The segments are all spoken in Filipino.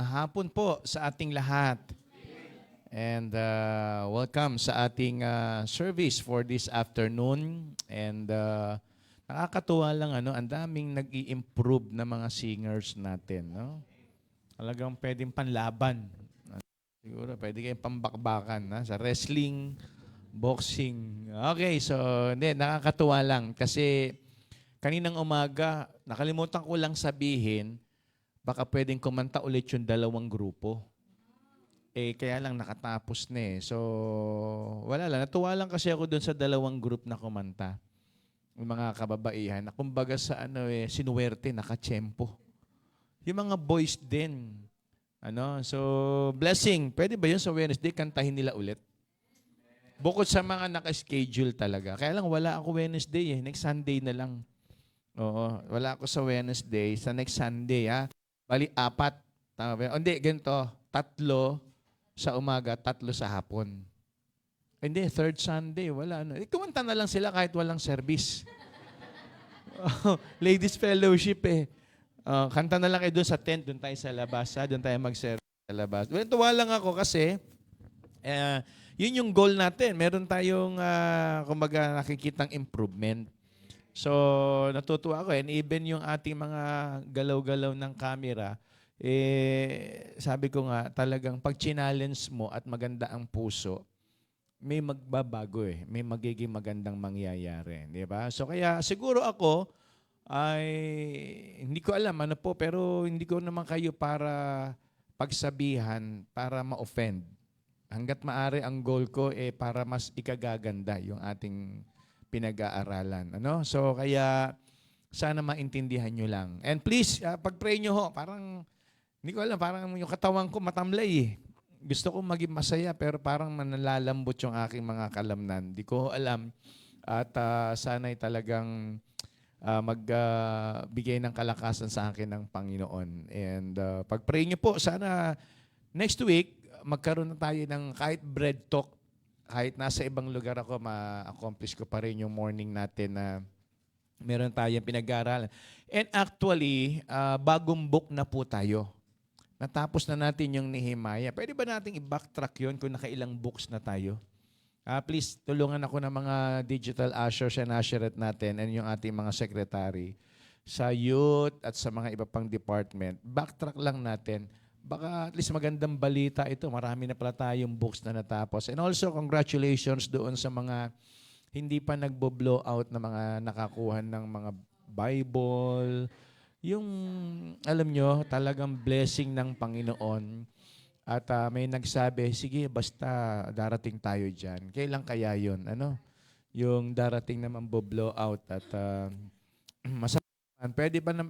Hapon po sa ating lahat. And welcome sa ating service for this afternoon. And nakakatuwa lang, ang daming nag-i-improve na mga singers natin. No? Talagang pwedeng panlaban. Siguro pwede kayong pambakbakan sa wrestling, boxing. Okay, so hindi, nakakatuwa lang. Kasi kaninang umaga, nakalimutan ko lang sabihin, baka pwedeng kumanta ulit yung dalawang grupo. Kaya lang nakatapos na eh. So, wala lang. Natuwa lang kasi ako doon sa dalawang group na kumanta. Yung mga kababaihan. Na kumbaga sa sinuwerte, nakatsyempo. Yung mga boys din. So, blessing. Pwede ba yun sa Wednesday, kantahin nila ulit? Bukod sa mga naka-schedule talaga. Kaya lang wala ako Wednesday eh. Next Sunday na lang. Oo, wala ako sa Wednesday. Sa next Sunday Bali, 4. Tama ba? Hindi, ganito. 3 sa umaga, 3 sa hapon. Hindi, third Sunday, wala. Kumanta na lang sila kahit walang service. Ladies Fellowship eh. Kanta na lang kayo doon sa tent, doon tayo sa labas. Doon tayo mag-service sa labas. Well, tuwa lang ako kasi yun yung goal natin. Meron tayong, kumbaga, nakikitang improvement. So, natutuwa ako. And even yung ating mga galaw-galaw ng camera, sabi ko nga, talagang pag challenge mo at maganda ang puso, may magbabago eh. May magiging magandang mangyayari. Di ba? So, kaya siguro ako, ay hindi ko alam ano po, pero hindi ko naman kayo para pagsabihan, para ma-offend. Hanggat maaari ang goal ko para mas ikagaganda yung ating pinag-aaralan. So, kaya sana maintindihan nyo lang. And please, pag-pray nyo ho, parang, hindi ko alam, parang yung katawan ko matamlay eh. Gusto ko maging masaya, pero parang manalalambot yung aking mga kalamnan. Hindi ko alam. At sana'y talagang magbigay ng kalakasan sa akin ng Panginoon. And pag-pray nyo po, sana next week, magkaroon na tayo ng kahit bread talk. Kahit nasa ibang lugar ako, ma-accomplish ko pa rin yung morning natin na meron tayong pinag-aaralan. And actually, bagong book na po tayo. Natapos na natin yung Nehemiah. Pwede ba nating i-backtrack yun kung nakailang books na tayo? Please, tulungan ako ng mga digital ushers and usherette natin and yung ating mga secretary sa youth at sa mga iba pang department. Backtrack lang natin. Baka at least magandang balita ito. Marami na pala tayong books na natapos. And also, congratulations doon sa mga hindi pa nagbo-blow out na mga nakakuha ng mga Bible. Yung, alam nyo, talagang blessing ng Panginoon. At may nagsabi, sige, basta darating tayo dyan. Kailan kaya yun? Yung darating naman bo-blow out at masarap.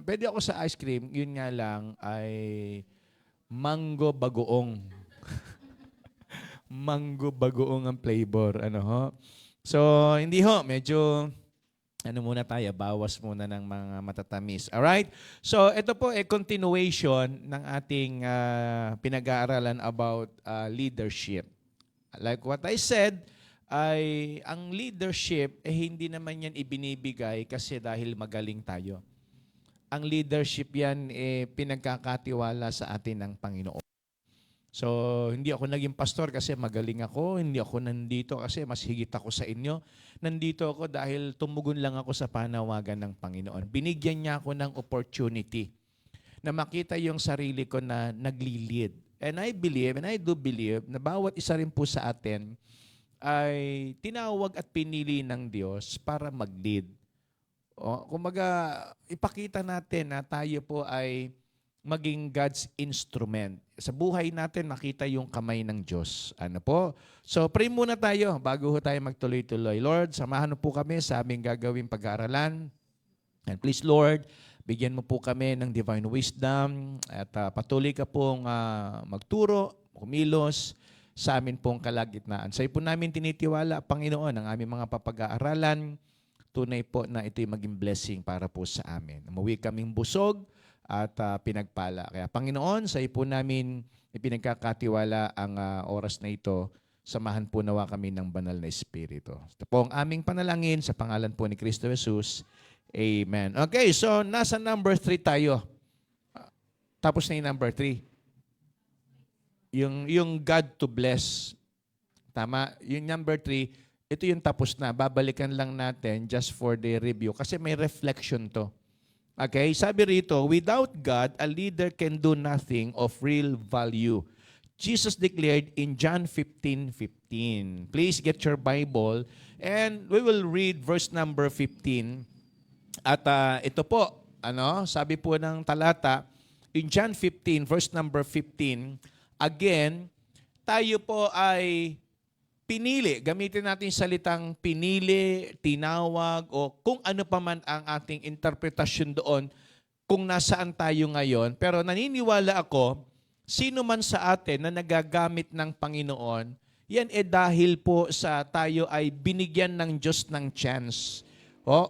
Pwede ako sa ice cream, yun nga lang ay mango bagoong. Mango bagoong ang flavor. So, hindi ho. Medyo, muna tayo, bawas muna ng mga matatamis. Alright? So, ito po continuation ng ating pinag-aaralan about leadership. Like what I said, ay ang leadership, hindi naman yan ibinibigay kasi dahil magaling tayo. Ang leadership yan, pinagkakatiwala sa atin ng Panginoon. So, hindi ako naging pastor kasi magaling ako. Hindi ako nandito kasi mas higit ako sa inyo. Nandito ako dahil tumugon lang ako sa panawagan ng Panginoon. Binigyan niya ako ng opportunity na makita yung sarili ko na nagli-lead. And I believe, and I do believe, na bawat isa rin po sa atin ay tinawag at pinili ng Diyos para mag-lead. Kumbaga, ipakita natin na tayo po ay maging God's instrument. Sa buhay natin, makita yung kamay ng Diyos. So, pray muna tayo bago tayo magtuloy-tuloy. Lord, samahan mo po kami sa aming gagawing pag-aaralan. And please, Lord, bigyan mo po kami ng divine wisdom at patuloy ka pong magturo, kumilos sa amin pong kalagitnaan. Sa po namin tinitiwala, Panginoon, ang aming mga papag-aaralan. Tunay po na ito'y maging blessing para po sa amin. Umuwi kaming busog at pinagpala. Kaya Panginoon, sa po namin ipinagkakatiwala ang oras na ito. Samahan po nawa kami ng banal na Espiritu. Ito po ang aming panalangin sa pangalan po ni Kristo Jesus. Amen. Okay, so nasa number 3 tayo. Tapos na yung number 3. Yung God to bless. Tama? Yung number 3, ito yung tapos na. Babalikan lang natin just for the review kasi may reflection to. Okay? Sabi rito, without God, a leader can do nothing of real value. Jesus declared in John 15:15. Please get your Bible and we will read verse number 15. At ito po, sabi po ng talata, in John 15, verse number 15, again, tayo po ay pinili. Gamitin natin salitang pinili, tinawag, o kung ano pa man ang ating interpretasyon doon kung nasaan tayo ngayon. Pero naniniwala ako, sino man sa atin na nagagamit ng Panginoon, yan dahil po sa tayo ay binigyan ng Diyos ng chance,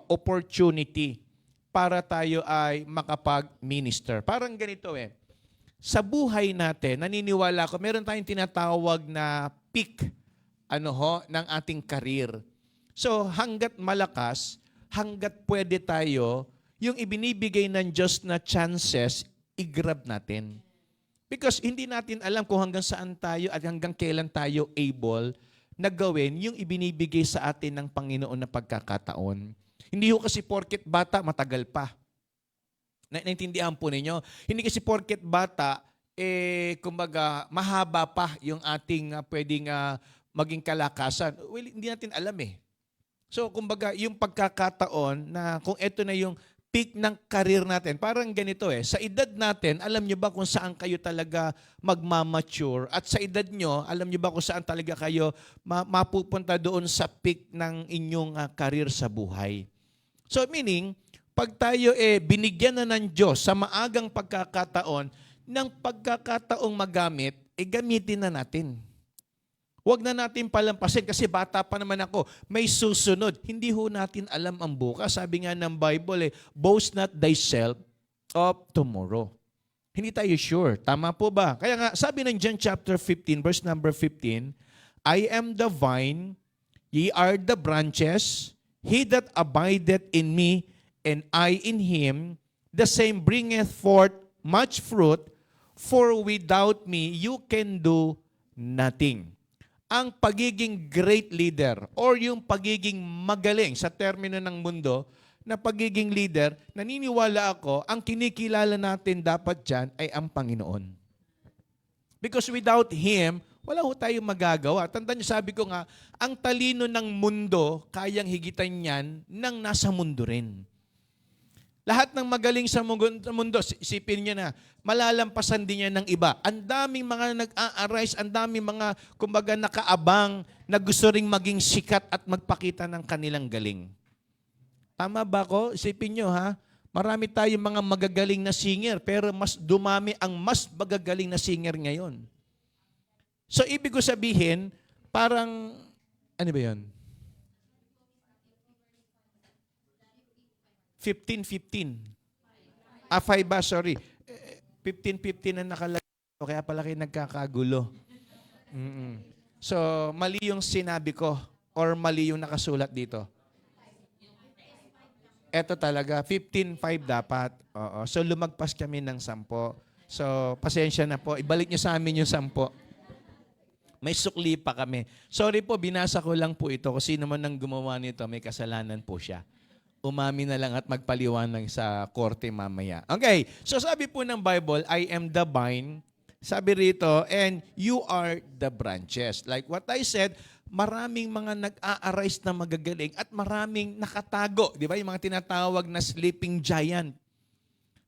opportunity para tayo ay makapag-minister. Parang ganito sa buhay natin, naniniwala ko, meron tayong tinatawag na peak ng ating karir. So hanggat malakas, hanggat pwede tayo, yung ibinibigay ng Diyos na chances, i-grab natin. Because hindi natin alam kung hanggang saan tayo at hanggang kailan tayo able na gawin yung ibinibigay sa atin ng Panginoon na pagkakataon. Hindi ho kasi porket bata, matagal pa. Naintindihan po ninyo? Hindi kasi porket bata, kumbaga, mahaba pa yung ating pwedeng maging kalakasan. Well, hindi natin alam So, kumbaga, yung pagkakataon na kung ito na yung peak ng career natin, parang ganito sa edad natin, alam nyo ba kung saan kayo talaga magmamature? At sa edad nyo, alam nyo ba kung saan talaga kayo mapupunta doon sa peak ng inyong career sa buhay? So, meaning, pag tayo binigyan na ng Diyos sa maagang pagkakataon, ng pagkakataong magamit, gamitin na natin. Huwag na natin palampasin kasi bata pa naman ako. May susunod. Hindi ho natin alam ang bukas. Sabi nga ng Bible, boast not thyself of tomorrow. Hindi tayo sure. Tama po ba? Kaya nga, sabi ng John chapter 15, verse number 15, I am the vine, ye are the branches, he that abideth in me, and I in him, the same bringeth forth much fruit, for without me you can do nothing. Ang pagiging great leader or yung pagiging magaling sa termino ng mundo na pagiging leader, naniniwala ako, ang kinikilala natin dapat dyan ay ang Panginoon. Because without Him, wala ho tayong magagawa. Tandaan niyo, sabi ko nga, ang talino ng mundo, kayang higitan yan ng nasa mundo rin. Lahat ng magaling sa mundo, isipin niyo na, malalampasan din niya ng iba. Ang daming mga nag-a-arise, ang daming mga, kumbaga, nakaabang na gusto ring maging sikat at magpakita ng kanilang galing. Tama ba ko? Isipin niyo marami tayong mga magagaling na singer, pero mas dumami ang mas magagaling na singer ngayon. So, ibig ko sabihin, parang, ano ba yun? 15-15. 5 ba? Sorry. 15-15 na nakalagay. Kaya pala kayo nagkakagulo. So, mali yung sinabi ko or mali yung nakasulat dito. Eto talaga, 15-5 dapat. Oo. So, lumagpas kami ng 10. So, pasensya na po. Ibalik nyo sa amin yung 10. May sukli pa kami. Sorry po, binasa ko lang po ito. Kasi naman nang gumawa nito, may kasalanan po siya. Umami na lang at magpaliwanag sa korte mamaya. Okay, so sabi po ng Bible, I am the vine. Sabi rito, and you are the branches. Like what I said, maraming mga nag-a-arise na magagaling at maraming nakatago. Di ba? Yung mga tinatawag na sleeping giant.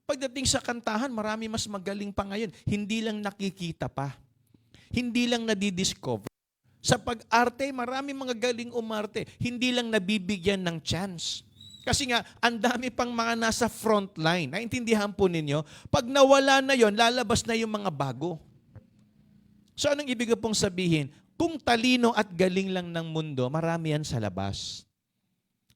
Pagdating sa kantahan, marami mas magaling pa ngayon. Hindi lang nakikita pa. Hindi lang nadidiscover. Sa pag-arte, marami mga galing umarte. Hindi lang nabibigyan ng chance. Kasi nga, ang dami pang mga nasa front line. Naintindihan po ninyo? Pag nawala na yon, lalabas na yung mga bago. So anong ibig ko pong sabihin? Kung talino at galing lang ng mundo, marami yan sa labas.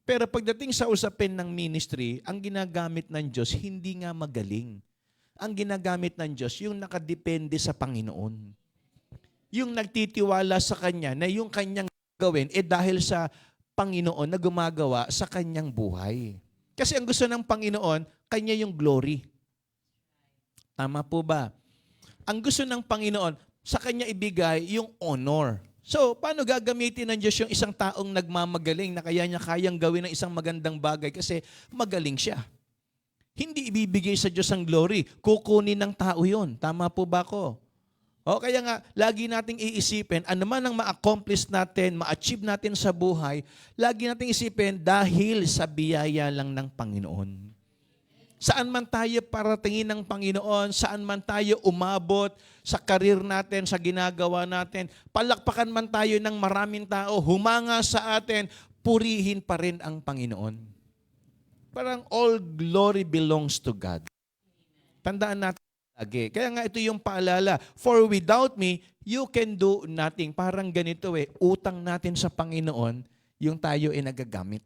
Pero pagdating sa usapin ng ministry, ang ginagamit ng Diyos, hindi nga magaling. Ang ginagamit ng Diyos, yung nakadepende sa Panginoon. Yung nagtitiwala sa Kanya na yung Kanyang gawin, dahil sa Panginoon na gumagawa sa kanyang buhay. Kasi ang gusto ng Panginoon, kanya yung glory. Tama po ba? Ang gusto ng Panginoon, sa kanya ibigay yung honor. So, paano gagamitin ng Diyos yung isang taong nagmamagaling na kaya niya kayang gawin ng isang magandang bagay kasi magaling siya? Hindi ibibigay sa Diyos ang glory. Kukunin ng tao yun. Tama po ba ako? O kaya nga, lagi nating iisipin, ano man ang ma-accomplish natin, ma-achieve natin sa buhay, lagi nating isipin dahil sa biyaya lang ng Panginoon. Saan man tayo paratingin ng Panginoon, saan man tayo umabot sa karir natin, sa ginagawa natin, palakpakan man tayo ng maraming tao, humanga sa atin, purihin pa rin ang Panginoon. Parang all glory belongs to God. Tandaan natin lagi. Kaya nga ito yung paalala, for without me, you can do nothing. Parang ganito utang natin sa Panginoon, yung tayo ay nagagamit.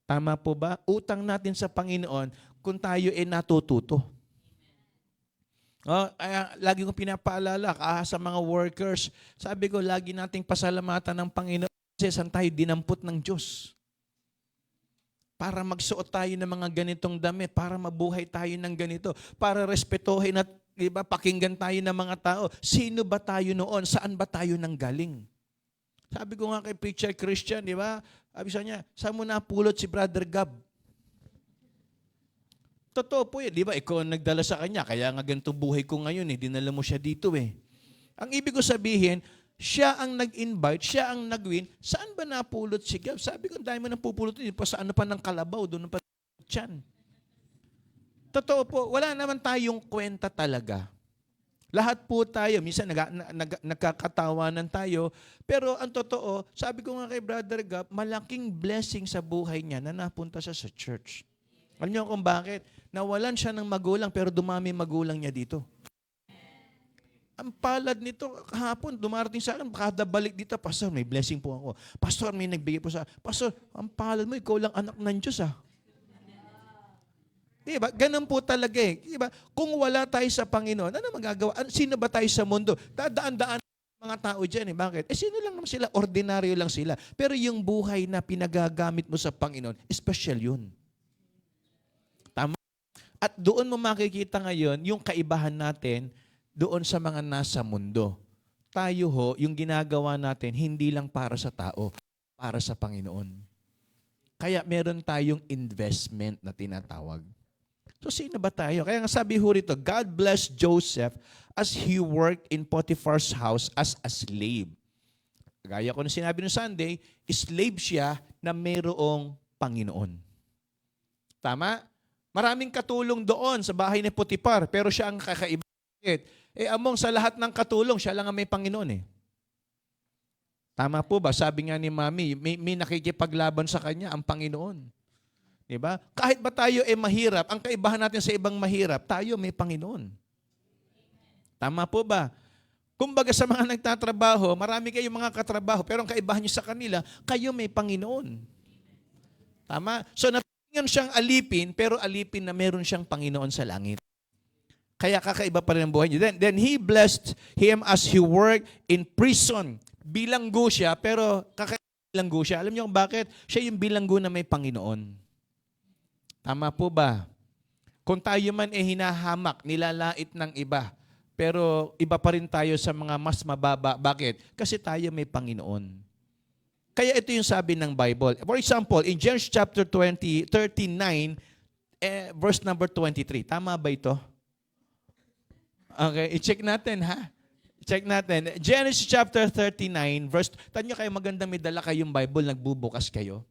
Tama po ba? Utang natin sa Panginoon kung tayo ay natututo. Lagi kong pinapaalala sa mga workers, sabi ko, lagi nating pasalamatan ng Panginoon kasi saan tayo dinampot ng Diyos. Para magsuot tayo ng mga ganitong damit, para mabuhay tayo ng ganito, para respetuhin at pakinggan tayo ng mga tao. Sino ba tayo noon? Saan ba tayo nanggaling? Sabi ko nga kay Preacher Christian, di ba? Sabi sa niya, saan mo napulot si Brother Gab? Totoo po di ba? Ikaw ang nagdala sa kanya, kaya nga ganito buhay ko ngayon, dinala mo siya dito Ang ibig ko sabihin, siya ang nag-invite, siya ang nag-win, saan ba napulot si Gab? Sabi ko, dahil mo nang pupulot, sa ano pa ng kalabaw, doon pa tiyan. Totoo po, wala naman tayong kwenta talaga. Lahat po tayo, minsan nagkakatawanan tayo, pero ang totoo, sabi ko nga kay Brother Gab, malaking blessing sa buhay niya na napunta siya sa church. Alam niyo kung bakit? Nawalan siya ng magulang pero dumami magulang niya dito. Ang palad nito, kahapon, dumarating sa akin, kada balik dito, Pastor, may blessing po ako. Pastor, may nagbigay po sa Pastor, ang palad mo, ikaw lang anak ng Diyos Diba? Ganun po talaga Diba? Kung wala tayo sa Panginoon, ano magagawa? Sino ba tayo sa mundo? Dadaan-daan mga tao dyan Bakit? Sino lang naman sila? Ordinaryo lang sila. Pero yung buhay na pinagagamit mo sa Panginoon, special yun. Tama? At doon mo makikita ngayon yung kaibahan natin doon sa mga nasa mundo. Tayo yung ginagawa natin, hindi lang para sa tao, para sa Panginoon. Kaya meron tayong investment na tinatawag. So sino ba tayo? Kaya nga sabi rito, God blessed Joseph as he worked in Potiphar's house as a slave. Gaya ko na sinabi no Sunday, slave siya na mayroong Panginoon. Tama? Maraming katulong doon sa bahay ni Potiphar, pero siya ang kakaiba. Among sa lahat ng katulong, siya lang ang may Panginoon Tama po ba? Sabi nga ni Mami, may nakikipaglaban sa kanya, ang Panginoon. Diba? Kahit ba tayo mahirap, ang kaibahan natin sa ibang mahirap, tayo may Panginoon. Tama po ba? Kumbaga sa mga nagtatrabaho, marami kayong mga katrabaho, pero ang kaibahan nyo sa kanila, kayo may Panginoon. Tama? So napingan siyang alipin, pero alipin na meron siyang Panginoon sa langit. Kaya kakaiba pa rin ang buhay niya. Then he blessed him as he worked in prison. Bilanggo siya, pero bilanggo siya. Alam niyo kung bakit? Siya yung bilanggo na may Panginoon. Tama po ba? Kung tayo man hinahamak, nilalait ng iba, pero iba pa rin tayo sa mga mas mababa. Bakit? Kasi tayo may Panginoon. Kaya ito yung sabi ng Bible. For example, in Genesis chapter 39, verse number 23. Tama ba ito? Okay, i-check natin Check natin. Genesis chapter 39, verse... Tanyo kayo maganda may dala kayong Bible, nagbubukas kayo.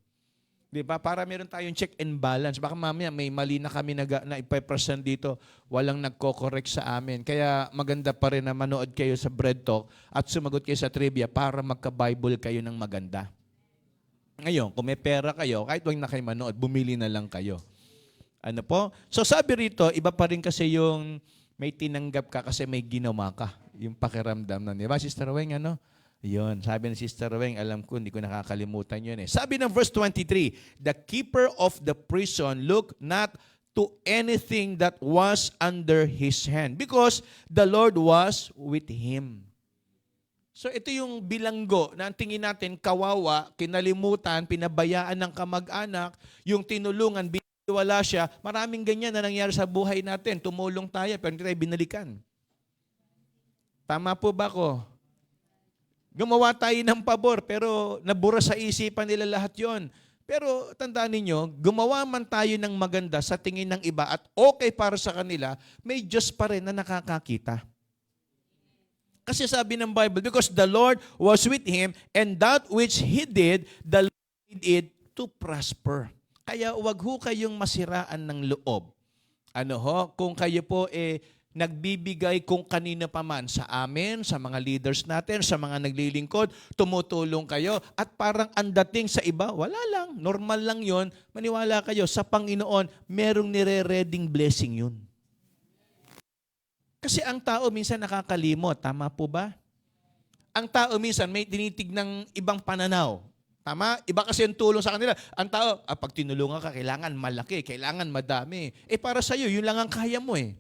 Di ba? Para meron tayong check and balance. Baka mamaya may mali na kami na ipapresent dito. Walang nagko-correct sa amin. Kaya maganda pa rin na manood kayo sa Bread Talk at sumagot kayo sa trivia para magka-Bible kayo ng maganda. Ngayon, kung may pera kayo, kahit huwag na kayo manood, bumili na lang kayo. Ano po? So sabi rito, iba pa rin kasi yung may tinanggap ka kasi may ginawa ka. Yung pakiramdam na. Di ba, Sister Weng, ano? Yun, sabi ng Sister Weng, alam ko, hindi ko nakakalimutan yun Sabi ng verse 23, the keeper of the prison looked not to anything that was under his hand because the Lord was with him. So ito yung bilanggo na ang tingin natin kawawa, kinalimutan, pinabayaan ng kamag-anak, yung tinulungan, wala siya. Maraming ganyan na nangyari sa buhay natin. Tumulong tayo pero hindi tayo binalikan. Tama po ba ko? Gumawa tayo ng pabor, pero nabura sa isipan nila lahat yon. Pero tandaan ninyo, gumawa man tayo ng maganda sa tingin ng iba at okay para sa kanila, may Diyos pa rin na nakakakita. Kasi sabi ng Bible, because the Lord was with him, and that which he did, the Lord did it to prosper. Kaya wag ho kayong masiraan ng loob. Ano ho, kung kayo po nagbibigay kung kanina pa man sa amin, sa mga leaders natin, sa mga naglilingkod, tumutulong kayo, at parang ang dating sa iba, wala lang, normal lang yon. Maniwala kayo, sa Panginoon, merong nire-reading blessing yun. Kasi ang tao minsan nakakalimot, tama po ba? Ang tao minsan may tinitig ng ibang pananaw. Tama? Iba kasi ang tulong sa kanila. Ang tao, pag tinulungan ka, kailangan malaki, kailangan madami. Para sa'yo, yun lang ang kaya mo eh.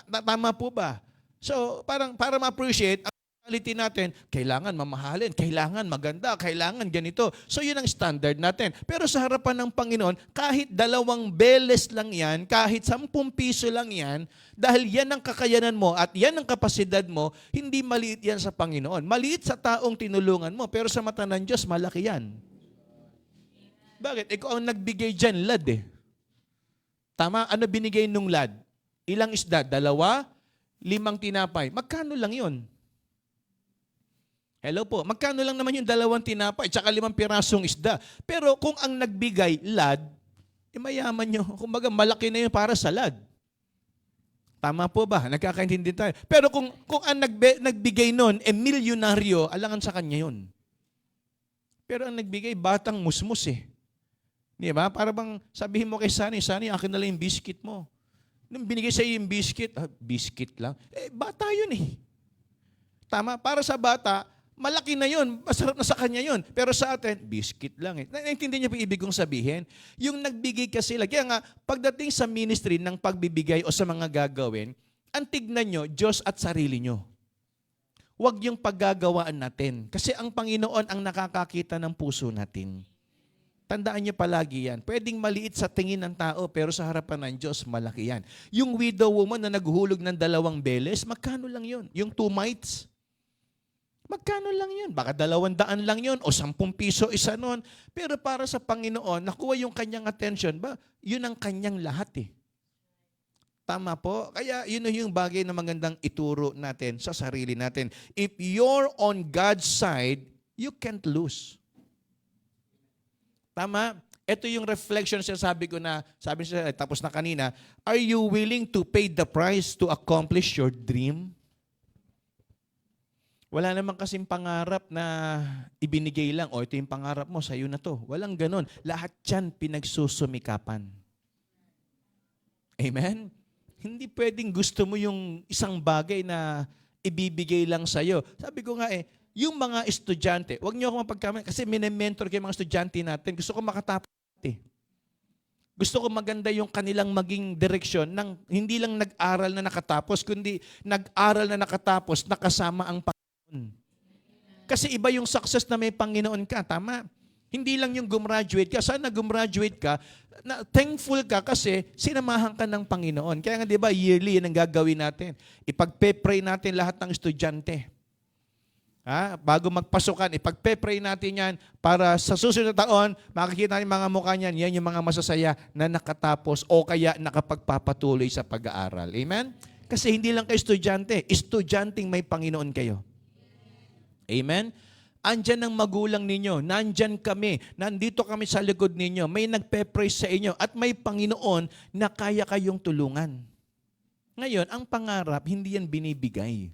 Tama po ba? So, parang para ma-appreciate, ang quality natin, kailangan mamahalin, kailangan maganda, kailangan ganito. So, yun ang standard natin. Pero sa harapan ng Panginoon, kahit 2 beles lang yan, kahit 10 piso lang yan, dahil yan ang kakayanan mo at yan ang kapasidad mo, hindi maliit yan sa Panginoon. Maliit sa taong tinulungan mo, pero sa mata ng Diyos, malaki yan. Bakit? Ikaw ang nagbigay dyan, lad eh. Tama? Ano binigay nung lad? Ilang isda? 2, 5 tinapay. Magkano lang yun? Hello po. Magkano lang naman yung 2 tinapay tsaka 5 pirasong isda? Pero kung ang nagbigay, lad, mayaman nyo. Kumbaga, malaki na yun para sa lad. Tama po ba? Nagkakaintindi tayo. Pero kung ang nagbigay nun, milyonaryo, alangan sa kanya yun. Pero ang nagbigay, batang musmus eh. Di ba? Para bang sabihin mo kay Sunny, Sunny, akin na lang yung biscuit mo. Nung binigay sa iyo yung biscuit, biscuit lang. Bata yun eh. Tama? Para sa bata, malaki na yun. Masarap na sa kanya yun. Pero sa atin, biscuit lang eh. Naintindihan niyo po ibig kong sabihin? Yung nagbigay kasi, kaya nga, pagdating sa ministry ng pagbibigay o sa mga gagawin, ang tignan nyo, Diyos at sarili nyo. Huwag yung paggagawaan natin. Kasi ang Panginoon ang nakakakita ng puso natin. Tandaan niyo palagi yan. Pwedeng maliit sa tingin ng tao, pero sa harapan ng Diyos, malaki yan. Yung widow woman na naghulog ng 2 beles, magkano lang yun? Yung 2 mites? Magkano lang yun? Baka 200 lang yun o 10 piso isa nun. Pero para sa Panginoon, nakuha yung kanyang attention, yun ang kanyang lahat eh. Tama po? Kaya yun yung bagay na magandang ituro natin sa sarili natin. If you're on God's side, you can't lose. Tama? Ito yung reflection siya sabi siya, tapos na kanina, are you willing to pay the price to accomplish your dream? Wala naman kasing pangarap na ibinigay lang, ito yung pangarap mo, sa'yo na to. Walang ganun. Lahat yan pinagsusumikapan. Amen? Hindi pwedeng gusto mo yung isang bagay na ibibigay lang sa'yo. Sabi ko nga yung mga estudyante, huwag niyo ako mapagkamali kasi mine-mentor kayo mga estudyante natin. Gusto ko makatapos Gusto ko maganda yung kanilang maging direksyon ng hindi lang nag-aral na nakatapos, kundi nag-aral na nakatapos, nakasama ang Panginoon. Kasi iba yung success na may Panginoon ka, tama? Hindi lang yung gumraduate ka. Sana gumraduate ka, thankful ka kasi sinamahan ka ng Panginoon. Kaya nga di ba, yearly yan ang gagawin natin. Ipagpe-pray natin lahat ng estudyante. Bago magpasukan, ipagpe-pray natin yan para sa susunod na taon, makikita natin mga mukha niyan, yan yung mga masasaya na nakatapos o kaya nakapagpapatuloy sa pag-aaral. Amen? Kasi hindi lang kayo estudyante, estudyanteng may Panginoon kayo. Amen? Andyan ang magulang ninyo, nandyan kami, nandito kami sa likod ninyo, may nagpe-pray sa inyo at may Panginoon na kaya kayong tulungan. Ngayon, ang pangarap, hindi yan binibigay.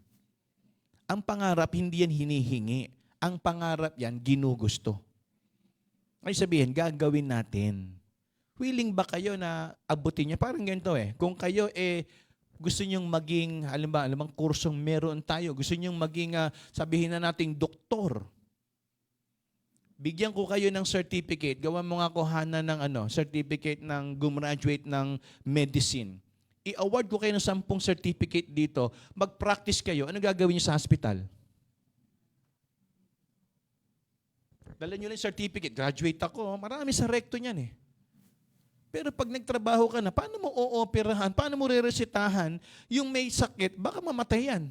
Ang pangarap, hindi yan hinihingi. Ang pangarap yan, ginugusto. Ay sabihin, gagawin natin. Willing ba kayo na abutin niya? Parang ganito kung kayo gusto nyong maging, alamang kursong meron tayo, gusto nyong maging, sabihin na nating doktor. Bigyan ko kayo ng certificate. Gawan mo nga kuhanan ng certificate ng gumraduate ng medicine. I-award ko kayo ng 10 certificate dito, mag-practice kayo, ano gagawin niyo sa hospital? Dala niyo lang yung certificate, graduate ako, marami sa recto niyan Pero pag nagtrabaho ka na, paano mo ooperahan, paano mo re-resetahan, yung may sakit, baka mamatay yan.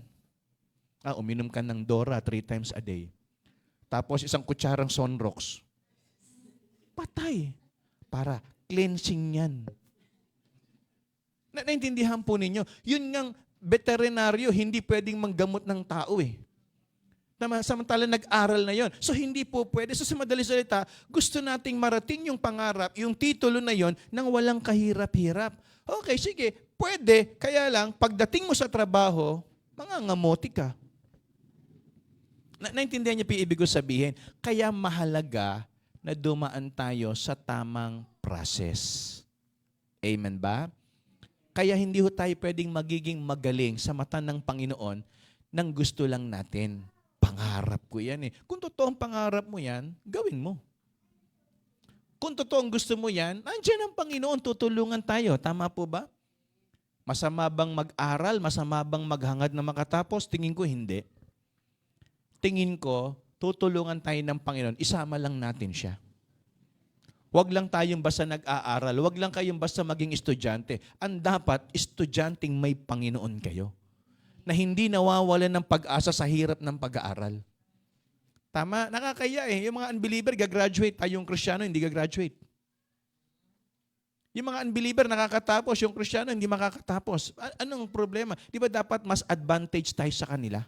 Uminom ka ng Dora 3 times a day. Tapos isang kutsarang Sunrox. Patay. Para cleansing yan. Naintindihan po ninyo, yun ngang veterinaryo, hindi pwedeng manggamot ng tao eh. Samantala nag-aral na yon. So hindi po pwede. So sa madaling salita, gusto nating marating yung pangarap, yung titulo na yon nang walang kahirap-hirap. Okay, sige, pwede. Kaya lang, pagdating mo sa trabaho, mangangamote ka. Naintindihan niyo po yung ibig ko sabihin? Kaya mahalaga na dumaan tayo sa tamang process. Amen ba? Kaya hindi ho tayo pwedeng magiging magaling sa mata ng Panginoon nang gusto lang natin. Pangarap ko yan eh. Kung totoong pangarap mo yan, gawin mo. Kung totoong gusto mo yan, nandiyan ang Panginoon, tutulungan tayo. Tama po ba? Masama bang mag-aral? Masama bang maghangad na makatapos? Tingin ko hindi. Tingin ko, tutulungan tayo ng Panginoon. Isama lang natin siya. Huwag lang tayong basta nag-aaral. Huwag lang kayong basta maging estudyante. Ang dapat, estudyanteng may Panginoon kayo. Na hindi nawawalan ng pag-asa sa hirap ng pag-aaral. Tama? Nakakaya eh. Yung mga unbeliever, gagraduate. Yung Kristiyano, hindi gagraduate. Yung mga unbeliever, nakakatapos. Yung Kristiyano, hindi makakatapos. Anong problema? Di ba dapat mas advantage tayo sa kanila?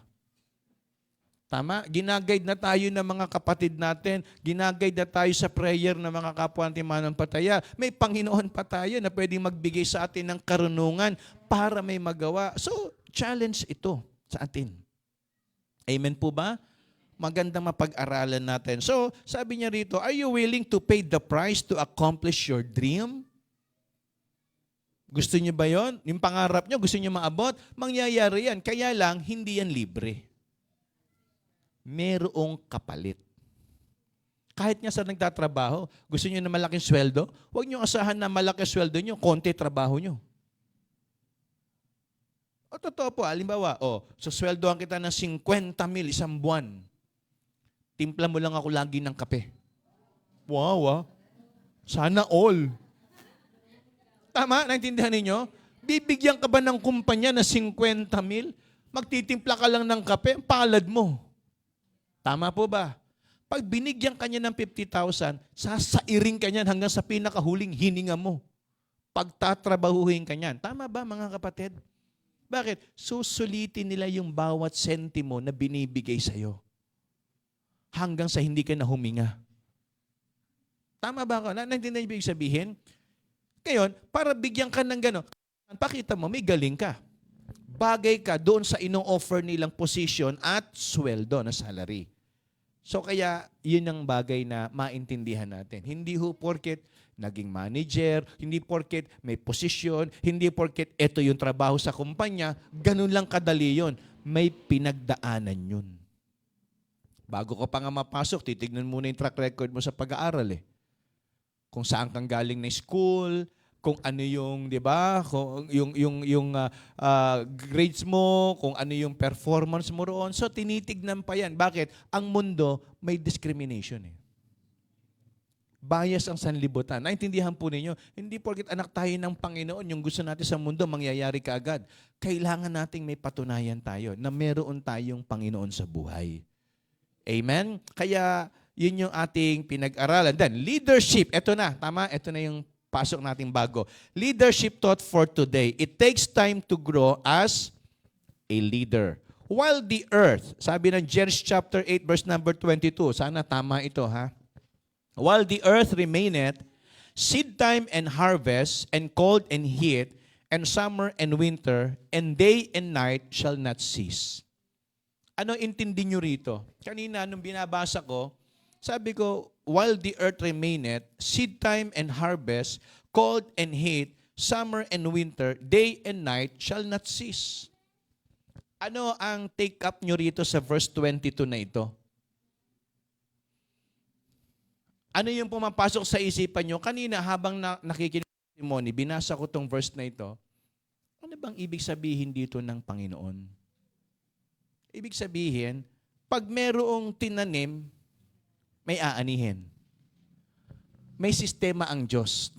Tama? Ginaguide na tayo ng mga kapatid natin. Ginaguide na tayo sa prayer ng mga kapwa natin mananampalataya. May Panginoon pa tayo na pwedeng magbigay sa atin ng karunungan para may magawa. So, challenge ito sa atin. Amen po ba? Magandang mapag-aralan natin. So, sabi niya rito, are you willing to pay the price to accomplish your dream? Gusto niyo ba yon? Yung pangarap niyo, gusto niyo maabot? Mangyayari yan. Kaya lang, hindi yan libre. Merong kapalit. Kahit nga sa nagtatrabaho, gusto niyo na malaking sweldo, huwag niyo asahan na malaki sweldo niyo, konti trabaho niyo. O totoo po, halimbawa, so sweldohan kita ng 50,000 isang buwan. Timpla mo lang ako lagi ng kape. Wow, sana all. Tama? Naintindihan ninyo? Bibigyan ka ba ng kumpanya na 50,000? Magtitimpla ka lang ng kape, palad mo. Tama po ba? Pag binigyan ka niya ng 50,000, sasairing ka niyan hanggang sa pinakahuling hininga mo. Pagtatrabahuhin ka niyan. Tama ba mga kapatid? Bakit? Susulitin nila yung bawat sentimo na binibigay sa'yo. Hanggang sa hindi ka na huminga. Tama ba ako? Naintindihan niyo ibig sabihin? Ngayon, para bigyan ka ng gano'n, pakita mo, may galing ka. Bagay ka doon sa ino-offer nilang position at sweldo na salary. So kaya, yun ang bagay na maintindihan natin. Hindi ho porket naging manager, hindi porket may posisyon, hindi porket ito yung trabaho sa kumpanya, ganun lang kadali yun. May pinagdaanan yun. Bago ka pa nga mapasok, titignan muna yung track record mo sa pag-aaral eh. Kung saan kang galing na school, kung ano yung, 'di ba? Kung yung grades mo, kung ano yung performance mo roon. So tinitignan pa 'yan. Bakit? Ang mundo may discrimination eh. Bias ang sanlibutan. Naintindihan po ninyo, hindi porket anak tayo ng Panginoon, yung gusto natin sa mundo, mangyayari kaagad. Kailangan nating may patunayan tayo na meron tayong Panginoon sa buhay. Amen? Kaya, yun yung ating pinag-aralan. Then, leadership. Ito na, tama? Ito na yung pasok nating bago. Leadership thought for today. It takes time to grow as a leader. While the earth, sabi ng Genesis chapter 8, verse number 22, sana tama ito ha. While the earth remaineth, seed time and harvest, and cold and heat, and summer and winter, and day and night shall not cease. Ano intindi nyo rito? Kanina, nung binabasa ko, sabi ko, while the earth remaineth, seed time and harvest, cold and heat, summer and winter, day and night shall not cease. Ano ang take up nyo rito sa verse 22 na ito? Ano yung pumapasok sa isipan nyo? Kanina habang nakikinig ng testimony, binasa ko tong verse na ito. Ano bang ibig sabihin dito ng Panginoon? Ibig sabihin, pag merong tinanim, may aanihin. May sistema ang Diyos.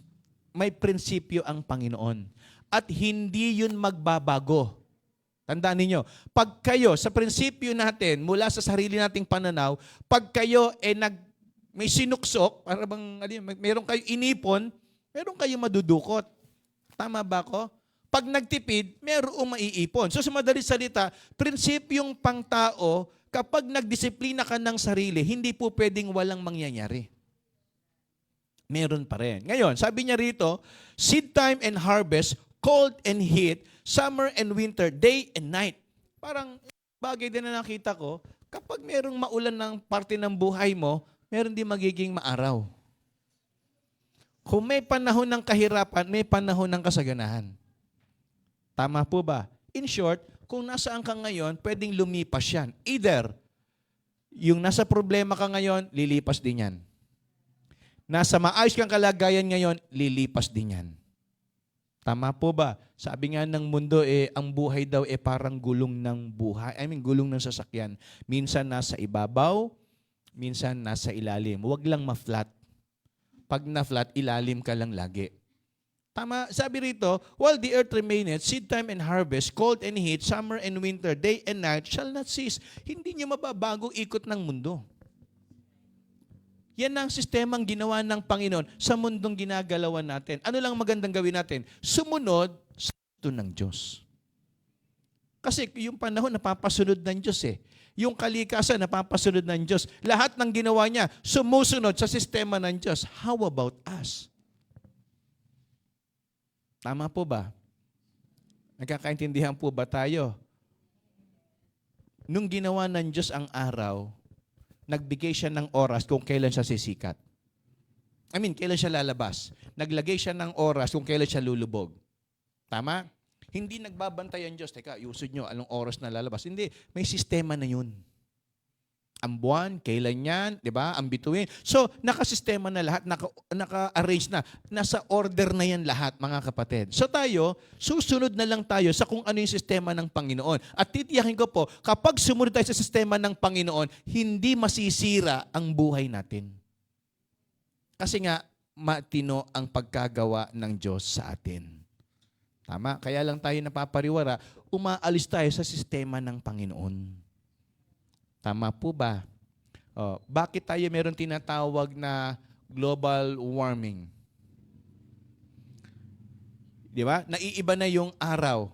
May prinsipyo ang Panginoon. At hindi yun magbabago. Tandaan ninyo, pag kayo, sa prinsipyo natin, mula sa sarili nating pananaw, pag kayo may sinuksok, para bang, meron kayo inipon, meron kayo madudukot. Tama ba ako? Pag nagtipid, merong maiipon. So sa madaling salita, prinsipyong pangtao, kapag nagdisiplina ka ng sarili, hindi po pwedeng walang mangyayari. Meron pa rin. Ngayon, sabi niya rito, seed time and harvest, cold and heat, summer and winter, day and night. Parang bagay din na nakita ko, kapag merong maulan ng parte ng buhay mo, meron din magiging maaraw. Kung may panahon ng kahirapan, may panahon ng kasaganahan. Tama po ba? In short, kung nasaan ka ngayon, pwedeng lumipas yan. Either, yung nasa problema ka ngayon, lilipas din yan. Nasa maayos kang kalagayan ngayon, lilipas din yan. Tama po ba? Sabi nga ng mundo, ang buhay daw parang gulong ng buhay. Gulong ng sasakyan. Minsan nasa ibabaw, minsan nasa ilalim. Huwag lang ma-flat. Pag na-flat, ilalim ka lang lagi. Tama, sabi rito, while the earth remaineth, seed time and harvest, cold and heat, summer and winter, day and night shall not cease. Hindi niya mababago ikot ng mundo. Yan ang sistemang ginawa ng Panginoon sa mundong ginagalawan natin. Ano lang magandang gawin natin? Sumunod sa gusto ng Diyos. Kasi yung panahon napapasunod ng Diyos eh. Yung kalikasan napapasunod ng Diyos. Lahat ng ginawa niya, sumusunod sa sistema ng Diyos. How about us? Tama po ba? Nagkakaintindihan po ba tayo? Nung ginawa ng Diyos ang araw, nagbigay siya ng oras kung kailan siya sisikat. Kailan siya lalabas. Naglagay siya ng oras kung kailan siya lulubog. Tama? Hindi nagbabantay ang Diyos. Teka, usod nyo, anong oras na lalabas? Hindi, may sistema na yun. Ang buwan, kailan yan, di ba? Ang bituin. So, nakasistema na lahat, naka-arrange na. Nasa order na yan lahat, mga kapatid. So tayo, susunod na lang tayo sa kung ano yung sistema ng Panginoon. At titiyakin ko po, kapag sumunod tayo sa sistema ng Panginoon, hindi masisira ang buhay natin. Kasi nga, matino ang pagkagawa ng Diyos sa atin. Tama? Kaya lang tayo napapariwara, umaalis tayo sa sistema ng Panginoon. Tama po ba? Bakit tayo meron tinatawag na global warming? Di ba? Naiiba na yung araw,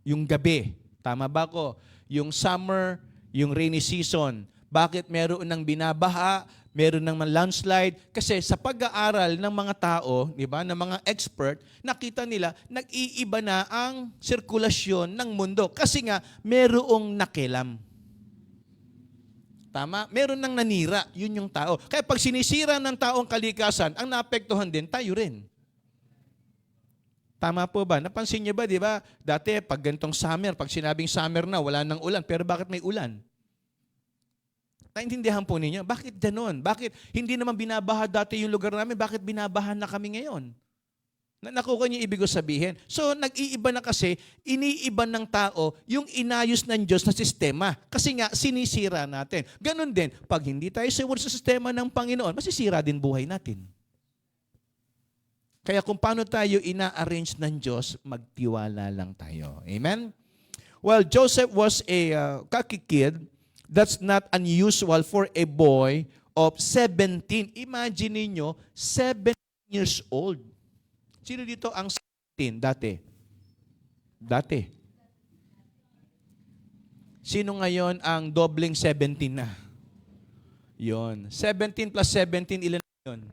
yung gabi. Tama ba ko? Yung summer, yung rainy season. Bakit meron ng binabaha, meron ng landslide? Kasi sa pag-aaral ng mga tao, di ba, ng mga expert, nakita nila, nag-iiba na ang sirkulasyon ng mundo. Kasi nga, merong nakilam. Tama? Meron nang nanira. Yun yung tao. Kaya pag sinisira ng taong kalikasan, ang naapektuhan din, tayo rin. Tama po ba? Napansin niyo ba, di ba? Dati, pag ganitong summer, pag sinabing summer na, wala nang ulan. Pero bakit may ulan? Naintindihan po ninyo? Bakit ganon? Bakit hindi naman binabaha dati yung lugar namin? Bakit binabaha na kami ngayon? Nakuha niyo ibig sabihin. So, nag-iiba na kasi, iniiba ng tao yung inayos ng Diyos na sistema. Kasi nga, sinisira natin. Ganon din, pag hindi tayo sumunod sa sistema ng Panginoon, masisira din buhay natin. Kaya kung paano tayo ina-arrange ng Diyos, magtiwala lang tayo. Amen? Well, Joseph was a cocky kid. That's not unusual for a boy of 17. Imagine niyo 17 years old. Sino dito ang 17 dati? Dati. Sino ngayon ang dobling 17 na? Yon. 17 plus 17, ilan yun?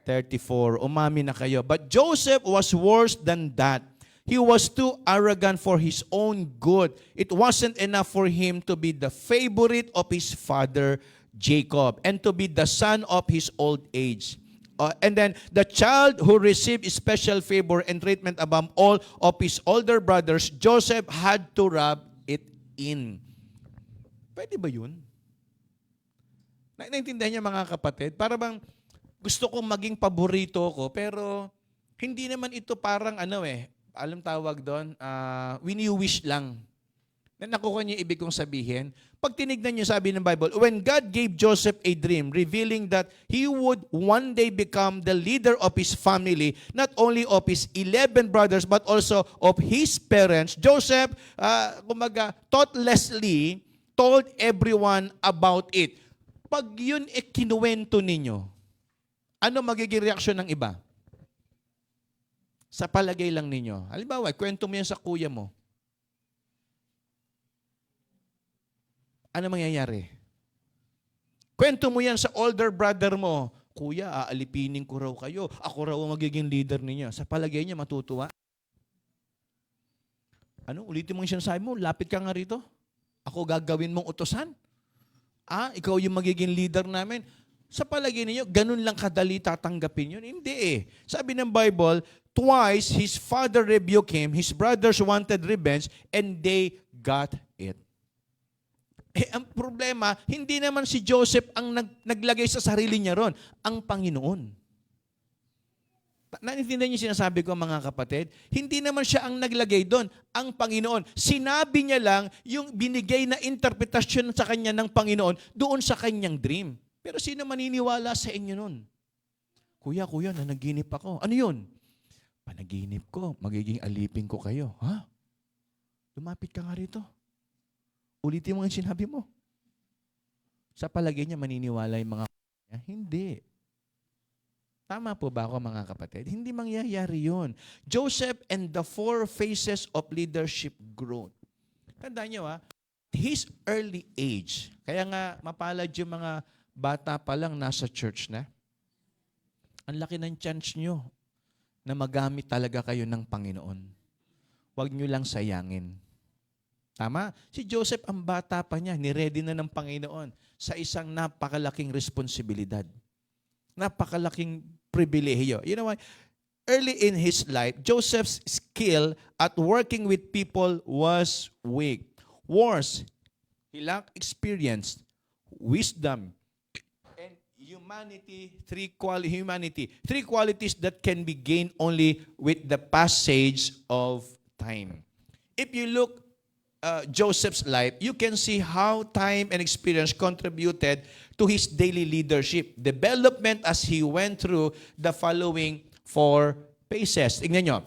34. Umami na kayo. But Joseph was worse than that. He was too arrogant for his own good. It wasn't enough for him to be the favorite of his father, Jacob, and to be the son of his old age. And then, the child who received special favor and treatment above all of his older brothers, Joseph had to rub it in. Pwede ba yun? Naintindihan niya mga kapatid? Para bang gusto kong maging paborito ko, pero hindi naman ito parang alam tawag doon, wini-wish lang. Na nakuha niyo ibig kong sabihin? Pag tinignan niyo, sabi ng Bible, when God gave Joseph a dream revealing that he would one day become the leader of his family, not only of his 11 brothers, but also of his parents, Joseph, thoughtlessly told everyone about it. Pag yun kinuwento ninyo, ano magiging reaksyon ng iba? Sa palagay lang ninyo. Halimbawa, kwento mo yan sa kuya mo. Ano mangyayari? Kwento mo yan sa older brother mo. Kuya, aalipinin ko raw kayo. Ako raw ang magiging leader ninyo. Sa palagay niya, matutuwa. Ano? Ulitin mo yung sinasabi mo. Lapit ka nga rito. Ako gagawin mong utosan. Ikaw yung magiging leader namin. Sa palagay ninyo, ganun lang kadali tatanggapin yun? Hindi eh. Sabi ng Bible, twice his father rebuked him, his brothers wanted revenge, and they got it. Ang problema, hindi naman si Joseph ang naglagay sa sarili niya ron, ang Panginoon. Naintindihan niyo sinasabi ko, mga kapatid? Hindi naman siya ang naglagay doon, ang Panginoon. Sinabi niya lang yung binigay na interpretasyon sa kanya ng Panginoon doon sa kanyang dream. Pero sino maniniwala sa inyo nun? Kuya, nanaginip ako. Ano yun? Panaginip ko, magiging alipin ko kayo. Ha? Lumapit ka nga rito. Ulitin mo ang sinabi mo. Sa palagay niya, maniniwala yung mga hindi. Tama po ba ako, mga kapatid? Hindi mangyayari yun. Joseph and the 4 phases of leadership growth. Tandaan niyo his early age, kaya nga mapalad yung mga bata pa lang nasa church na, ang laki ng chance nyo na magamit talaga kayo ng Panginoon. Huwag nyo lang sayangin. Tama? Si Joseph, ang bata pa niya, niready na ng Panginoon sa isang napakalaking responsibilidad. Napakalaking pribilehiyo. You know why? Early in his life, Joseph's skill at working with people was weak. Worse, he lacked experience, wisdom, and humanity. Three qualities that can be gained only with the passage of time. If you look Joseph's life, you can see how time and experience contributed to his daily leadership development as he went through the following 4 phases. Tingnan nyo.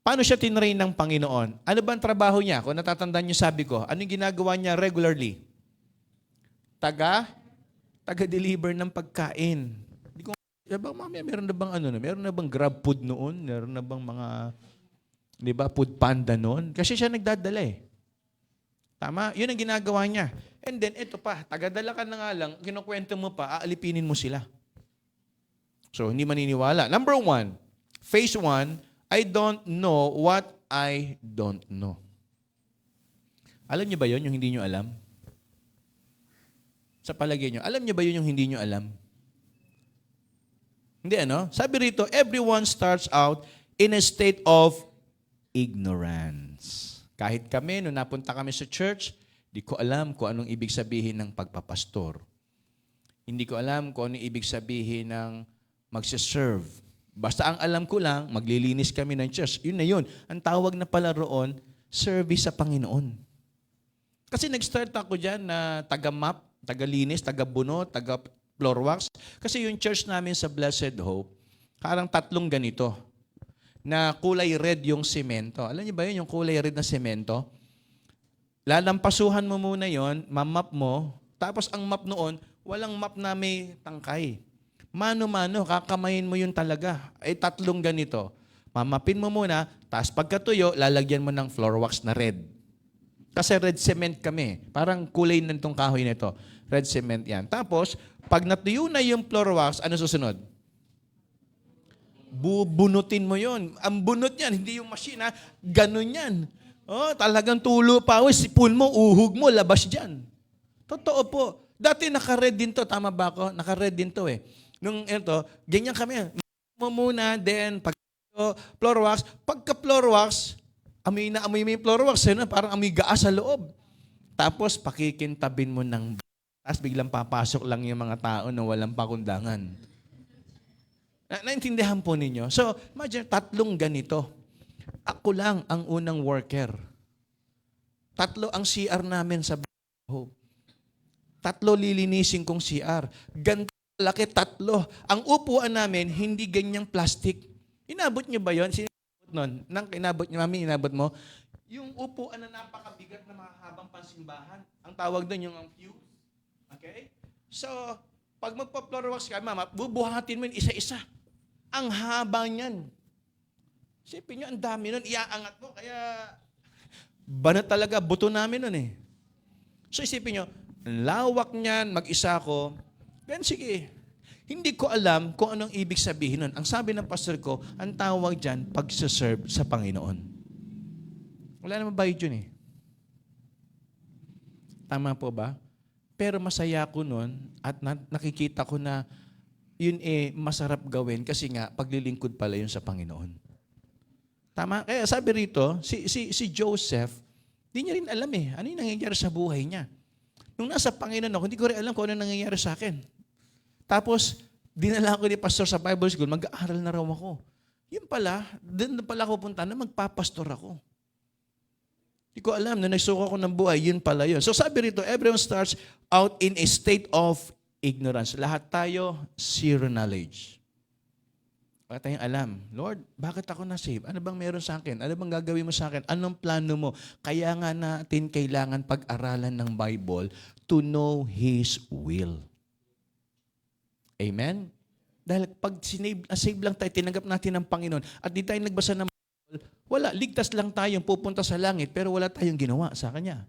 Paano siya tinrain ng Panginoon? Ano ba ang trabaho niya? Kung natatandaan niyo, sabi ko, anong ginagawa niya regularly? Taga-deliver ng pagkain. Hindi ko, mamaya, meron na bang grab food noon? Meron na bang mga, food panda noon? Kasi siya nagdadala eh. Tama? Yun ang ginagawa niya. And then, ito pa, tagadala ka na nga lang, kinukwento mo pa, aalipinin mo sila. So, hindi maniniwala. Number 1, phase 1, I don't know what I don't know. Alam niyo ba yun, yung hindi niyo alam? Sa palagay niyo, alam niyo ba yun yung hindi niyo alam? Hindi ano? Sabi rito, everyone starts out in a state of ignorance. Kahit kami, nung napunta kami sa church, di ko alam kung anong ibig sabihin ng pagpapastor. Hindi ko alam kung anong ibig sabihin ng magsiserve. Basta ang alam ko lang, maglilinis kami ng church. Yun na yun. Ang tawag na pala roon, service sa Panginoon. Kasi nag-start ako dyan na taga-map, taga-linis, taga-bunot, taga-floor wax. Kasi yung church namin sa Blessed Hope, parang 3 ganito, na kulay red yung semento. Alam niyo ba yun, yung kulay red na semento? Lalampasuhan mo muna yon, mamap mo, tapos ang map noon, walang map na may tangkay. Mano-mano, kakamayin mo yun talaga. 3 ganito. Mamapin mo muna, tapos pagkatuyo, lalagyan mo ng floor wax na red. Kasi red cement kami. Parang kulay na itong kahoy na ito. Red cement yan. Tapos, pag natuyo na yung floor wax, ano susunod? Bubunutin mo yon. Ang bunot niyan, hindi yung machine ha. Ganun yan. Talagang tulo pa. Sipul mo, uhog mo, labas dyan. Totoo po. Dati naka-red din to. Tama ba ako? Naka-red din to eh. Nung ito, ganyan kami. Mo muna, then pag floor wax. Pagka-floor wax, amoy na amoy mo yung floor wax. Parang amoy gaas sa loob. Tapos pakikintabin mo ng tapos biglang papasok lang yung mga tao na walang pakundangan. Naintindihan po ninyo? So, imagine, 3 ganito. Ako lang ang unang worker. 3 ang CR namin sa Hope. 3 lilinisin kong CR. Ganito laki, 3. Ang upuan namin, hindi ganyang plastic. Inabot niyo ba yun? Sinabot nun? Nang inabot niyo, mami, inabot mo? Yung upuan na napakabigat na mahabang pansimbahan. Ang tawag doon yung pew. Okay? So, pag magpa-floor wax ka, mama, bubuhatin mo yun isa-isa. Ang haba niyan. Isipin nyo, ang dami nun, iaangat mo. Kaya, banat talaga, buto namin nun eh. So isipin nyo, lawak niyan, mag-isa ko, then sige, hindi ko alam kung anong ibig sabihin nun. Ang sabi ng pastor ko, ang tawag dyan, pagsaserve sa Panginoon. Wala naman bayad yun eh. Tama po ba? Pero masaya ko nun at nakikita ko na yun masarap gawin kasi nga paglilingkod pala yun sa Panginoon. Tama? Kaya sabi rito, si Joseph, di niya rin alam ano yung nangyayari sa buhay niya. Nung nasa Panginoon ako, hindi ko rin alam kung ano nangyayari sa akin. Tapos, dinala ko ni pastor sa Bible School, mag-aaral na raw ako. Yun pala, doon na pala ako punta na magpapastor ako. Hindi ko alam, na nagsuko ako ng buhay, yun pala yun. So sabi rito, everyone starts out in a state of ignorance. Lahat tayo, zero knowledge. Wala tayong alam. Lord, bakit ako na-save? Ano bang meron sa akin? Ano bang gagawin mo sa akin? Anong plano mo? Kaya nga natin kailangan pag-aralan ng Bible to know His will. Amen? Dahil pag save lang tayo, tinanggap natin ng Panginoon, at di tayo nagbasa ng Bible, wala, ligtas lang tayong pupunta sa langit, pero wala tayong ginawa sa Kanya.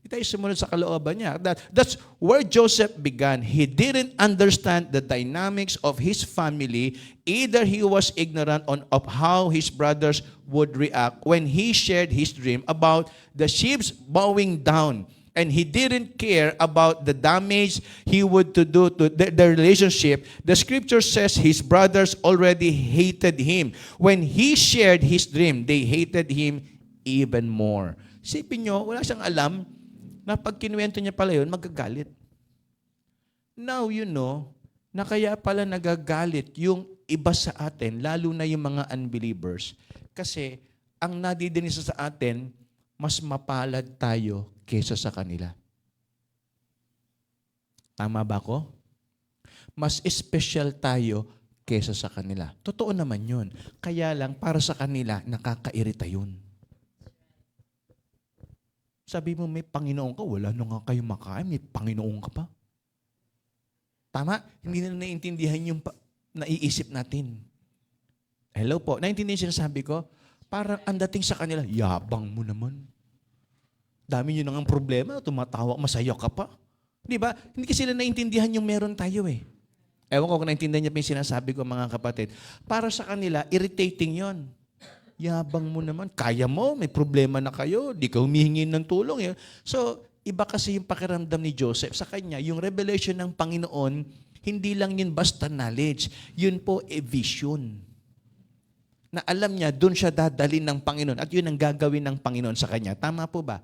Di tayo sumunod sa kalooban niya. That's where Joseph began. He didn't understand the dynamics of his family. Either he was ignorant of how his brothers would react when he shared his dream about the ships bowing down. And he didn't care about the damage he would to do to their relationship. The scripture says his brothers already hated him. When he shared his dream, they hated him even more. Sipin nyo, wala siyang alam na pag kinuwento niya pala yun, magagalit. Now you know na kaya pala nagagalit yung iba sa atin, lalo na yung mga unbelievers. Kasi ang nadidinis sa atin, mas mapalad tayo kesa sa kanila. Tama ba ko? Mas special tayo kesa sa kanila. Totoo naman yun. Kaya lang, para sa kanila, nakakairita yun. Sabi mo, may Panginoon ka, wala na nga kayo makain, may Panginoon ka pa. Tama? Hindi na naiintindihan yung naiisip natin. Hello po, naiintindihan sinasabi ko? Parang ang dating sa kanila, yabang mo naman. Dami nyo nang ang problema, tumatawa, masaya ka pa. Di ba? Hindi kasi sila naiintindihan yung meron tayo eh. Ewan ko kung naintindihan niya pa yung sinasabi ko mga kapatid. Para sa kanila, irritating yon. Yabang mo naman. Kaya mo, may problema na kayo. Di ka humihingi ng tulong. So, iba kasi yung pakiramdam ni Joseph. Sa kanya, yung revelation ng Panginoon, hindi lang yun basta knowledge. Yun po vision. Na alam niya, doon siya dadalhin ng Panginoon. At yun ang gagawin ng Panginoon sa kanya. Tama po ba?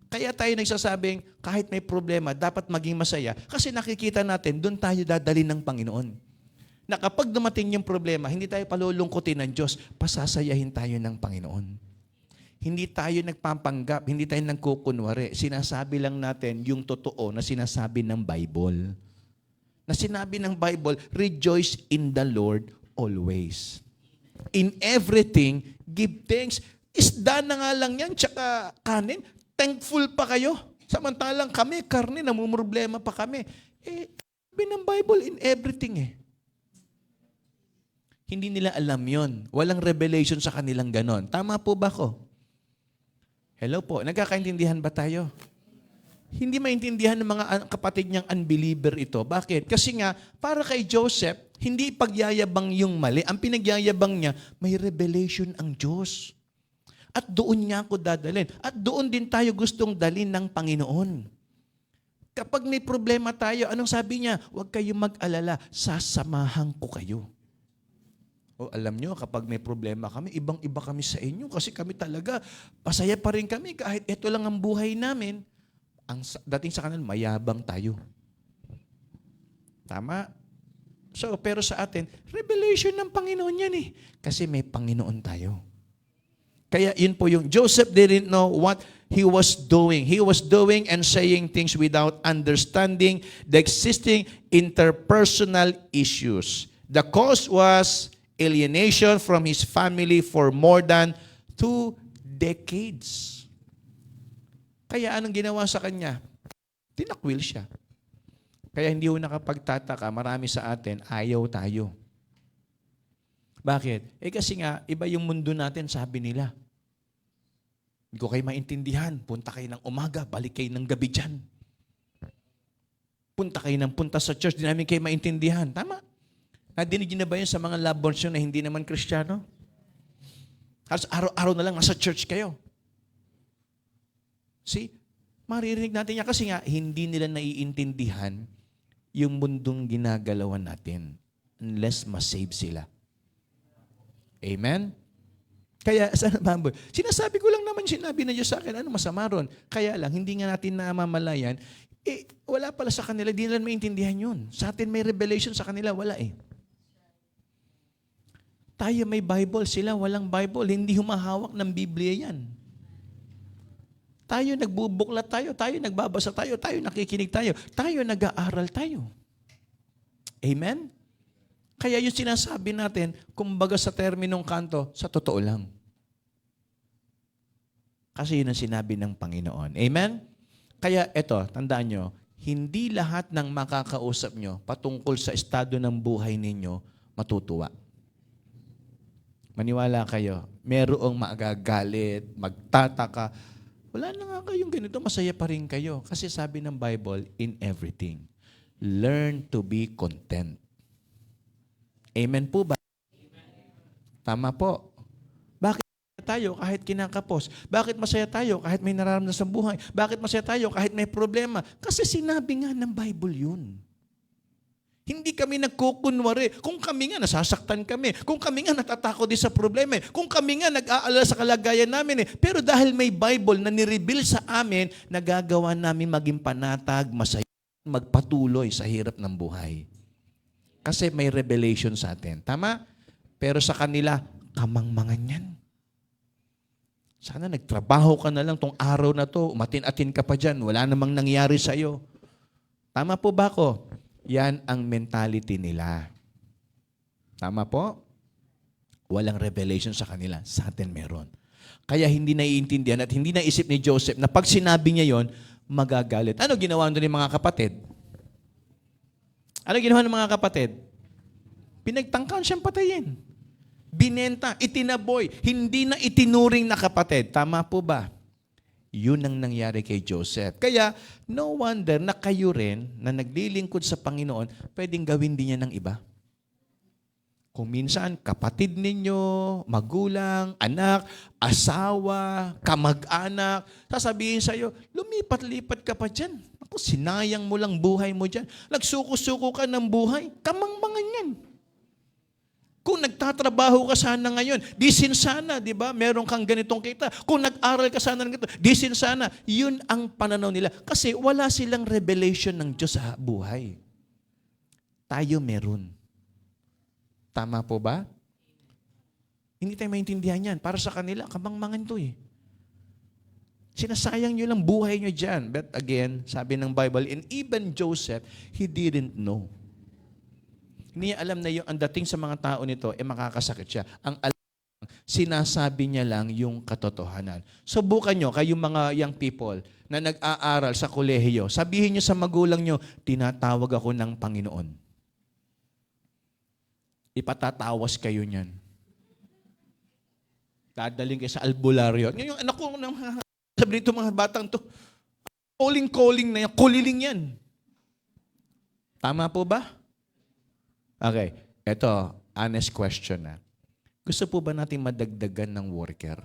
Kaya tayo nagsasabing, kahit may problema, dapat maging masaya. Kasi nakikita natin, doon tayo dadalhin ng Panginoon. Na kapag dumating yung problema, hindi tayo palulungkutin ng Diyos, pasasayahin tayo ng Panginoon. Hindi tayo nagpapanggap, hindi tayo nagkukunwari. Sinasabi lang natin yung totoo na sinasabi ng Bible. Na sinabi ng Bible, rejoice in the Lord always. In everything, give thanks. Isda na nga lang yan, tsaka kanin. Thankful pa kayo. Samantalang kami, karne, namumroblema pa kami. Sabi ng Bible, in everything Hindi nila alam yon. Walang revelation sa kanilang ganon. Tama po ba ko? Hello po. Nagkakaintindihan ba tayo? Hindi maintindihan ng mga kapatid niyang unbeliever ito. Bakit? Kasi nga, para kay Joseph, hindi pagyayabang yung mali. Ang pinagyayabang niya, may revelation ang Diyos. At doon niya ako dadalhin. At doon din tayo gustong dalhin ng Panginoon. Kapag may problema tayo, anong sabi niya? Huwag kayong mag-alala, sasamahan ko kayo. O alam nyo, kapag may problema kami, ibang-iba kami sa inyo kasi kami talaga, pasaya pa rin kami kahit ito lang ang buhay namin. Ang dating sa kanan, mayabang tayo. Tama? So, pero sa atin, revelation ng Panginoon yan Kasi may Panginoon tayo. Kaya yun po yung Joseph didn't know what he was doing. He was doing and saying things without understanding the existing interpersonal issues. The cause was alienation from his family for more than 2 decades. Kaya anong ginawa sa kanya? Tinakwil siya. Kaya hindi ho nakapagtataka, marami sa atin, ayaw tayo. Bakit? Kasi nga, iba yung mundo natin, sabi nila. Hindi ko kayo maintindihan. Punta kayo ng umaga, balik kayo ng gabi dyan. Punta kayo ng punta sa church, di namin kayo maintindihan. Tama. Nadinig niyo na ba yun sa mga lovebirds na hindi naman Kristiyano? Araw-araw na lang nasa church kayo. See? Maririnig natin yan kasi nga, hindi nila naiintindihan yung mundong ginagalawan natin unless masave sila. Amen? Kaya, saan ba? Sinasabi ko lang naman, sinabi na Diyos sa akin, ano masama ron? Kaya lang, hindi nga natin namamalayan, wala pala sa kanila, di nila maintindihan yun. Sa atin may revelation, sa kanila wala eh. Tayo may Bible, sila walang Bible, hindi humahawak ng Biblia yan. Tayo nagbubuklat tayo nagbabasa tayo nakikinig tayo nag-aaral tayo. Amen? Kaya yung sinasabi natin, kumbaga sa terminong kanto, sa totoo lang. Kasi yun ang sinabi ng Panginoon. Amen? Kaya ito, tandaan nyo, hindi lahat ng makakausap nyo patungkol sa estado ng buhay ninyo matutuwa. Maniwala kayo, merong magagalit, magtataka. Wala na nga kayong ganito, masaya pa rin kayo. Kasi sabi ng Bible, in everything, learn to be content. Amen po ba? Tama po. Bakit masaya tayo kahit kinakapos? Bakit masaya tayo kahit may nararamdaman sa buhay? Bakit masaya tayo kahit may problema? Kasi sinabi nga ng Bible yun. Hindi kami nagkukunwari. Kung kami nga nasasaktan kami, kung kami nga natatakot din sa problema, kung kami nga nag-aalala sa kalagayan namin. Pero dahil may Bible na nireveal sa amin, nagagawa namin maging panatag, masaya, magpatuloy sa hirap ng buhay. Kasi may revelation sa atin. Tama? Pero sa kanila, kamangmangan yan. Sana nagtrabaho ka na lang tong araw na to, umatin-atin ka pa dyan, wala namang nangyari sa'yo. Tama po ba ako? Yan ang mentality nila. Tama po? Walang revelation sa kanila. Sa atin meron. Kaya hindi naiintindihan at hindi naisip ni Joseph na pag sinabi niya yon, magagalit. Ano ginawa nito ng mga kapatid? Ano ginawa ng mga kapatid? Pinagtangkan siyang patayin. Binenta, itinaboy, hindi na itinuring na kapatid. Tama po ba? Yun ang nangyari kay Joseph. Kaya, no wonder na kayo rin, na naglilingkod sa Panginoon, pwedeng gawin din niya ng iba. Kung minsan, kapatid ninyo, magulang, anak, asawa, kamag-anak, sasabihin sa'yo, lumipat-lipat ka pa dyan. Ako, sinayang mo lang buhay mo dyan. Nagsuko-suko ka ng buhay, kamangmangan yan. Kung nagtatrabaho ka sana ngayon, disin sana, di ba? Meron kang ganitong kita. Kung nag-aral ka sana ng ganito, disin sana. Yun ang pananaw nila. Kasi wala silang revelation ng Diyos sa buhay. Tayo meron. Tama po ba? Hindi tayo maintindihan yan. Para sa kanila, kamangmangan to eh. Sinasayang nyo lang buhay nyo dyan. But again, sabi ng Bible, and even Joseph, he didn't know. Hindi niya alam na yung ang dating sa mga tao nito, makakasakit siya. Ang alam, sinasabi niya lang yung katotohanan. Subukan nyo, kayong mga young people na nag-aaral sa kolehiyo, sabihin nyo sa magulang nyo, tinatawag ako ng Panginoon. Ipatatawas kayo niyan. Dadaling kayo sa albularyo. Ngayon, anak ko, sabi nito mga batang to, calling na yan, kuliling yan. Tama po ba? Okay, eto, honest question na. Gusto po ba natin madagdagan ng worker?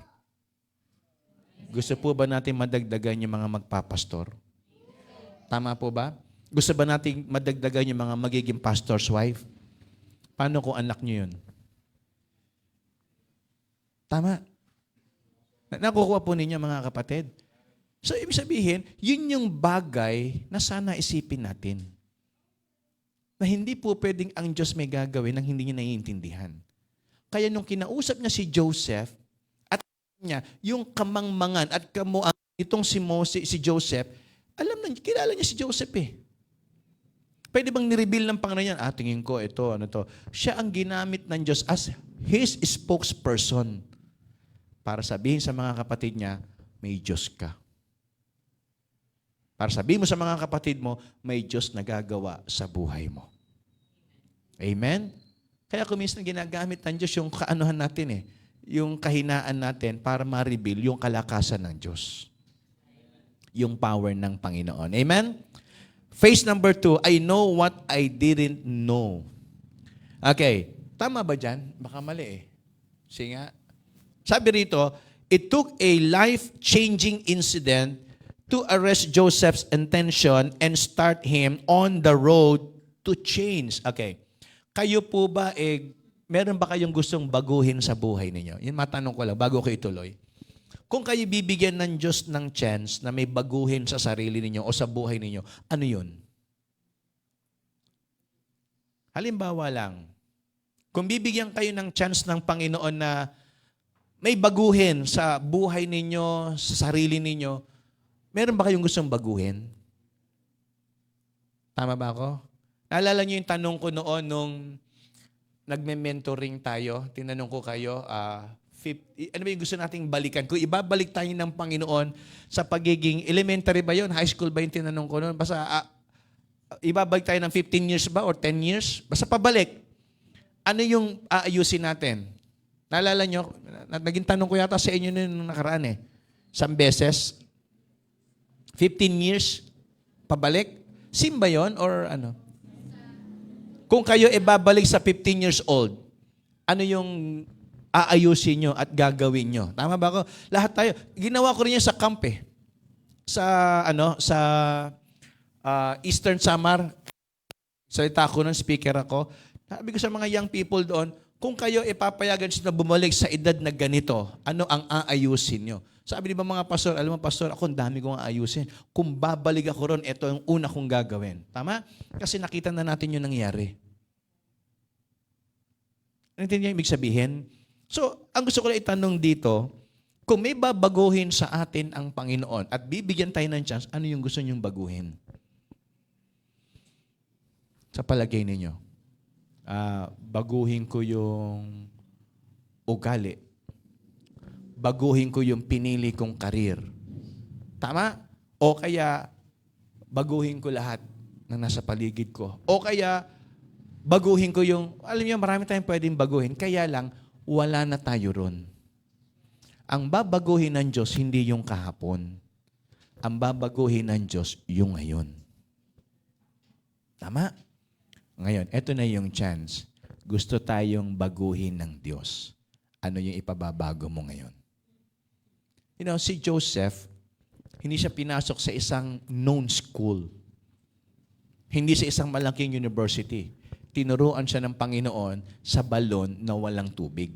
Gusto po ba natin madagdagan yung mga magpapastor? Tama po ba? Gusto ba natin madagdagan yung mga magiging pastor's wife? Paano kung anak nyo yun? Tama. Nakukuha po ninyo mga kapatid. So, ibig sabihin, yun yung bagay na sana isipin natin. Na hindi po pwedeng ang Diyos may gagawin nang hindi niya naiintindihan. Kaya nung kinausap niya si Joseph, at niya, yung kamangmangan at kamuang itong si Joseph, kilala niya si Joseph eh. Pwede bang nireveal ng Panginoon yan? Tingin ko, ito, ano to. Siya ang ginamit ng Diyos as His spokesperson para sabihin sa mga kapatid niya, may Diyos ka. Para sabihin mo sa mga kapatid mo, may Diyos na gagawa sa buhay mo. Amen? Kaya kung minsan ginagamit ng Diyos yung kaanuhan natin eh, yung kahinaan natin para ma-reveal yung kalakasan ng Diyos. Yung power ng Panginoon. Amen? Phase number 2, I know what I didn't know. Okay, tama ba dyan? Baka mali eh. Sige nga. Sabi rito, it took a life-changing incident to arrest Joseph's intention and start him on the road to change. Okay. Kayo po ba, meron ba kayong gustong baguhin sa buhay ninyo? Yun matanong ko lang, bago ko ituloy. Kung kayo bibigyan ng Diyos ng chance na may baguhin sa sarili ninyo o sa buhay ninyo, ano yun? Halimbawa lang, kung bibigyan kayo ng chance ng Panginoon na may baguhin sa buhay ninyo, sa sarili ninyo, meron ba kayong gustong baguhin? Tama ba ako? Naalala niyo yung tanong ko noon nung nagme-mentoring tayo, tinanong ko kayo, ano ba yung gusto nating balikan? Kung ibabalik tayo ng Panginoon sa pagiging elementary ba yun? High school ba yung tinanong ko noon? Basta ibabalik tayo ng 15 years ba or 10 years? Basta pabalik. Ano yung aayusin natin? Naalala nyo, naging tanong ko yata sa inyo nung nakaraan eh. Isang beses. 15 years, pabalik? Sim ba yun or ano? Kung kayo ibabalik sa 15 years old, ano yung aayusin nyo at gagawin nyo? Tama ba ako? Lahat tayo. Ginawa ko rin yan sa camp eh. Sa Eastern Samar. Salita ko nun, speaker ako. Sabi ko sa mga young people doon, kung kayo ipapayagan na bumalik sa edad na ganito, ano ang aayusin nyo? Sabi di ba mga pastor, alam mo pastor, ako ang dami kong aayusin. Kung babalik ako ron, ito ang una kong gagawin. Tama? Kasi nakita na natin yung nangyari. Naintindihan niyo ibig sabihin? So, ang gusto ko lang itanong dito, kung may babaguhin sa atin ang Panginoon at bibigyan tayo ng chance, ano yung gusto niyong baguhin? Sa palagay ninyo, baguhin ko yung ugali. Baguhin ko yung pinili kong karir. Tama? O kaya, baguhin ko lahat na nasa paligid ko. O kaya, baguhin ko yung, alam niyo, marami tayong pwedeng baguhin, kaya lang, wala na tayo ron. Ang babaguhin ng Diyos, hindi yung kahapon. Ang babaguhin ng Diyos, yung ngayon. Tama? Ngayon, eto na yung chance. Gusto tayong baguhin ng Diyos. Ano yung ipababago mo ngayon? You know, si Joseph, hindi siya pinasok sa isang known school. Hindi sa isang malaking university. Tinuruan siya ng Panginoon sa balon na walang tubig.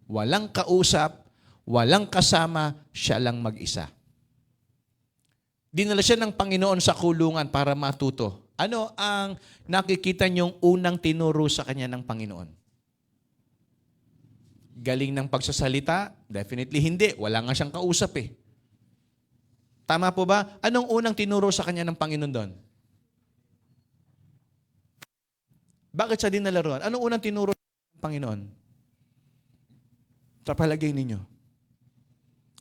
Walang kausap, walang kasama, siya lang mag-isa. Dinala siya ng Panginoon sa kulungan para matuto. Ano ang nakikita niyong unang tinuro sa kanya ng Panginoon? Galing ng pagsasalita? Definitely hindi. Wala nga siyang kausap eh. Tama po ba? Anong unang tinuro sa kanya ng Panginoon doon? Bakit siya dinala roon? Anong unang tinuro ng Panginoon? Sa palagay ninyo.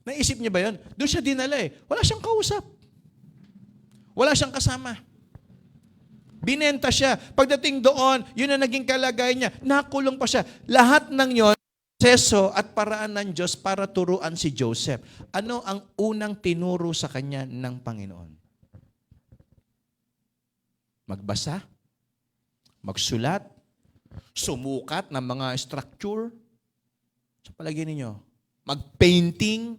Naisip niyo ba yun? Doon siya dinala eh. Wala siyang kausap. Wala siyang kasama. Binenta siya. Pagdating doon, yun ang naging kalagayan niya. Nakulong pa siya. Lahat ng yon, proseso at paraan ng Diyos para turuan si Joseph. Ano ang unang tinuro sa kanya ng Panginoon? Magbasa? Magsulat? Sumukat ng mga structure? Sa palagay ninyo? Mag-painting?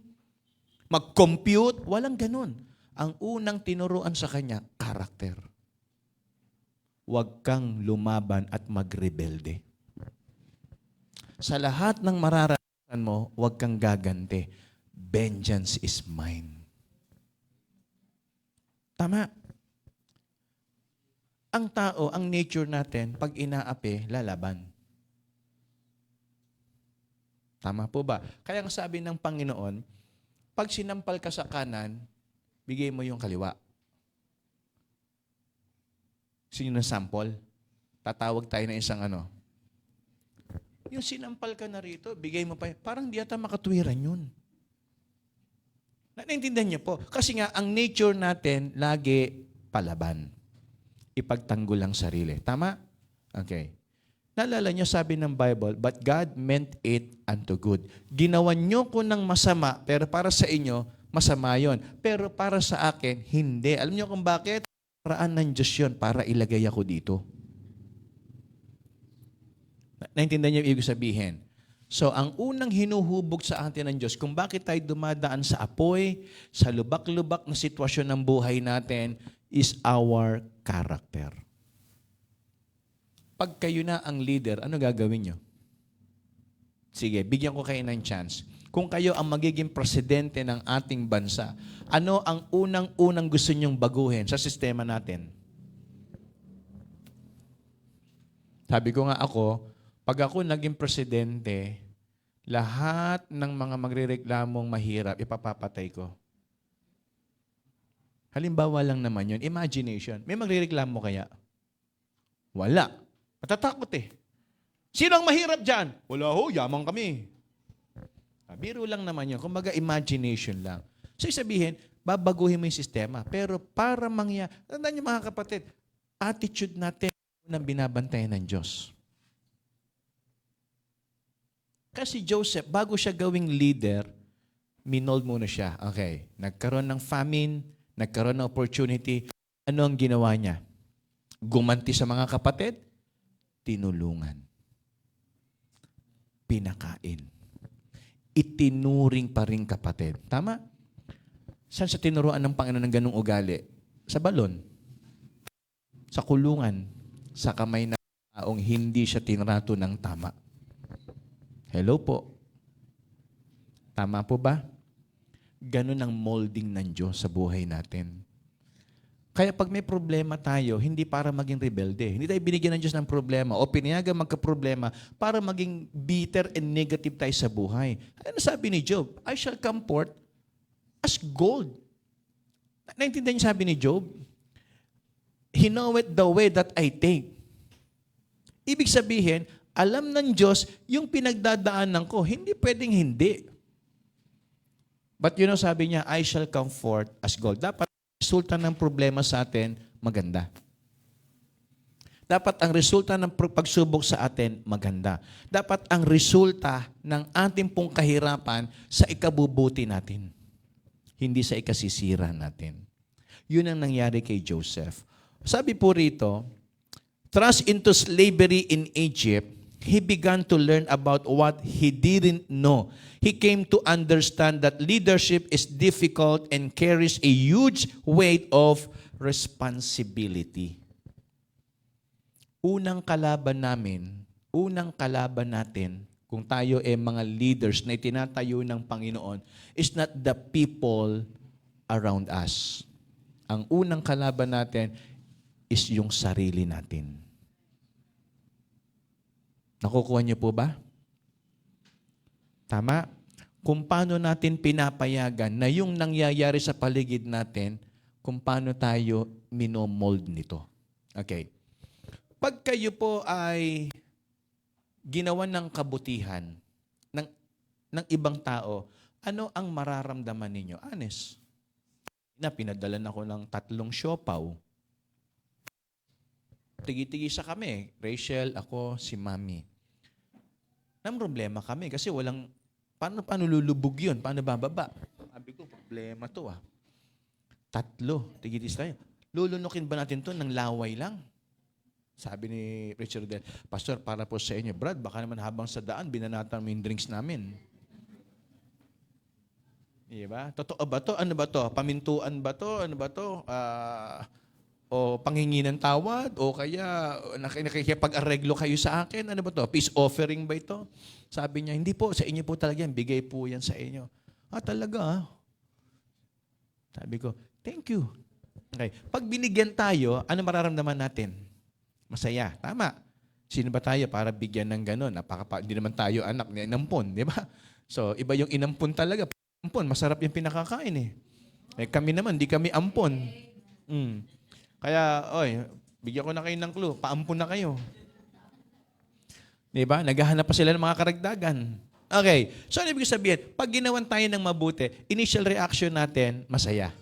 Mag-compute? Walang ganun. Ang unang tinuruan sa kanya, karakter. Huwag kang lumaban at magrebelde. Sa lahat ng mararanasan mo, huwag kang gaganti. Vengeance is mine. Tama. Ang tao, ang nature natin, pag inaapi, lalaban. Tama po ba? Kaya ang sabi ng Panginoon, pag sinampal ka sa kanan, bigay mo yung kaliwa. Sino na sample? Tatawag tayo ng isang ano. Yung sinampal ka na rito, bigay mo pa. Parang di ata makatwiran yun. Naintindihan niyo po? Kasi nga, ang nature natin, lagi palaban. Ipagtanggol ang sarili. Tama? Okay. Naalala niyo, sabi ng Bible, but God meant it unto good. Ginawan niyo ko ng masama, pero para sa inyo, masama yon. Pero para sa akin, hindi. Alam niyo kung bakit? Paraan ng Diyos yun para ilagay ako dito. Naintindihan niyo yung ibig sabihin? So, ang unang hinuhubog sa atin ng Diyos, kung bakit tayo dumadaan sa apoy, sa lubak-lubak na sitwasyon ng buhay natin, is our character. Pag kayo na ang leader, ano gagawin nyo? Sige, bigyan ko kayo ng chance. Kung kayo ang magiging presidente ng ating bansa, ano ang unang-unang gusto nyong baguhin sa sistema natin? Sabi ko nga pag ako naging presidente, lahat ng mga magrereklamong mahirap, ipapapatay ko. Halimbawa lang naman yun, imagination. May magrereklamo kaya? Wala. Matatakot eh. Sino ang mahirap dyan? Wala ho, yaman kami. Biro lang naman yun. Kumbaga, imagination lang. So, sabihin, babaguhin mo yung sistema. Pero para tandaan niyo mga kapatid, attitude natin ng binabantayan ng Diyos. Kasi Joseph, bago siya gawing leader, minold muna siya. Okay, nagkaroon ng famine, nagkaroon ng opportunity. Ano ang ginawa niya? Gumanti sa mga kapatid, tinulungan. Pinakain. Itinuring pa rin kapatid. Tama? Saan sa tinuruan ng Panginoon ng ganung ugali? Sa balon. Sa kulungan. Sa kamay ng taong hindi siya tinrato ng tama. Hello po. Tama po ba? Ganun ang molding ng Diyos sa buhay natin. Kaya pag may problema tayo, hindi para maging rebelde. Hindi tayo binigyan ng Diyos ng problema o pinayagan magka-problema para maging bitter and negative tayo sa buhay. Ano sabi ni Job? I shall come forth as gold. Naintindihan niyo sabi ni Job? He knoweth the way that I take. Ibig sabihin, alam ng Diyos yung pinagdadaanan ko. Hindi pwedeng hindi. But sabi niya, I shall come forth as gold. Dapat resulta ng problema sa atin, maganda. Dapat ang resulta ng pagsubok sa atin, maganda. Dapat ang resulta ng ating pong kahirapan sa ikabubuti natin. Hindi sa ikasisira natin. Yun ang nangyari kay Joseph. Sabi po rito, thrust into slavery in Egypt, he began to learn about what he didn't know. He came to understand that leadership is difficult and carries a huge weight of responsibility. Unang kalaban natin, kung tayo mga leaders na itinatayo ng Panginoon, is not the people around us. Ang unang kalaban natin is yung sarili natin. Nakukuha niyo po ba? Tama? Kung paano natin pinapayagan na yung nangyayari sa paligid natin, kung paano tayo minomold nito. Okay. Pag kayo po ay ginawan ng kabutihan ng ibang tao, ano ang mararamdaman ninyo? Honest. Pinadalan ako ng 3 siopaw. Tigi-tigisa kami. Rachel, ako, si Mami. Nang problema kami kasi paano lulubog yun? Paano bababa? Sabi ko, problema to 3, tigitiis tayo. Lulunukin ba natin to ng laway lang? Sabi ni Richard Del, Pastor, para po sa inyo, Brad, baka naman habang sa daan, binanatan mo yung drinks namin. Diba? Totoo ba to? Ano ba to? Pamintuan ba to? Ano ba to? O panghingi ng tawad, o kaya nakikipag-areglo kayo sa akin, ano ba to? Peace offering ba ito? Sabi niya, hindi po, sa inyo po talaga yan, bigay po yan sa inyo. Talaga Sabi ko, thank you. Okay. Pag binigyan tayo, ano mararamdaman natin? Masaya. Tama. Sino ba tayo para bigyan ng gano'n? Hindi naman tayo anak ni inampon, di ba? So, iba yung inampon talaga. Ampon, masarap yung pinakakain eh. Kami naman, di kami ampon. Kaya, bigyan ko na kayo ng clue. Paampon na kayo. Di ba? Naghahanap pa sila ng mga karagdagan. Okay. So, ano ibig sabihin? Pag ginawan tayo ng mabuti, initial reaction natin, masaya.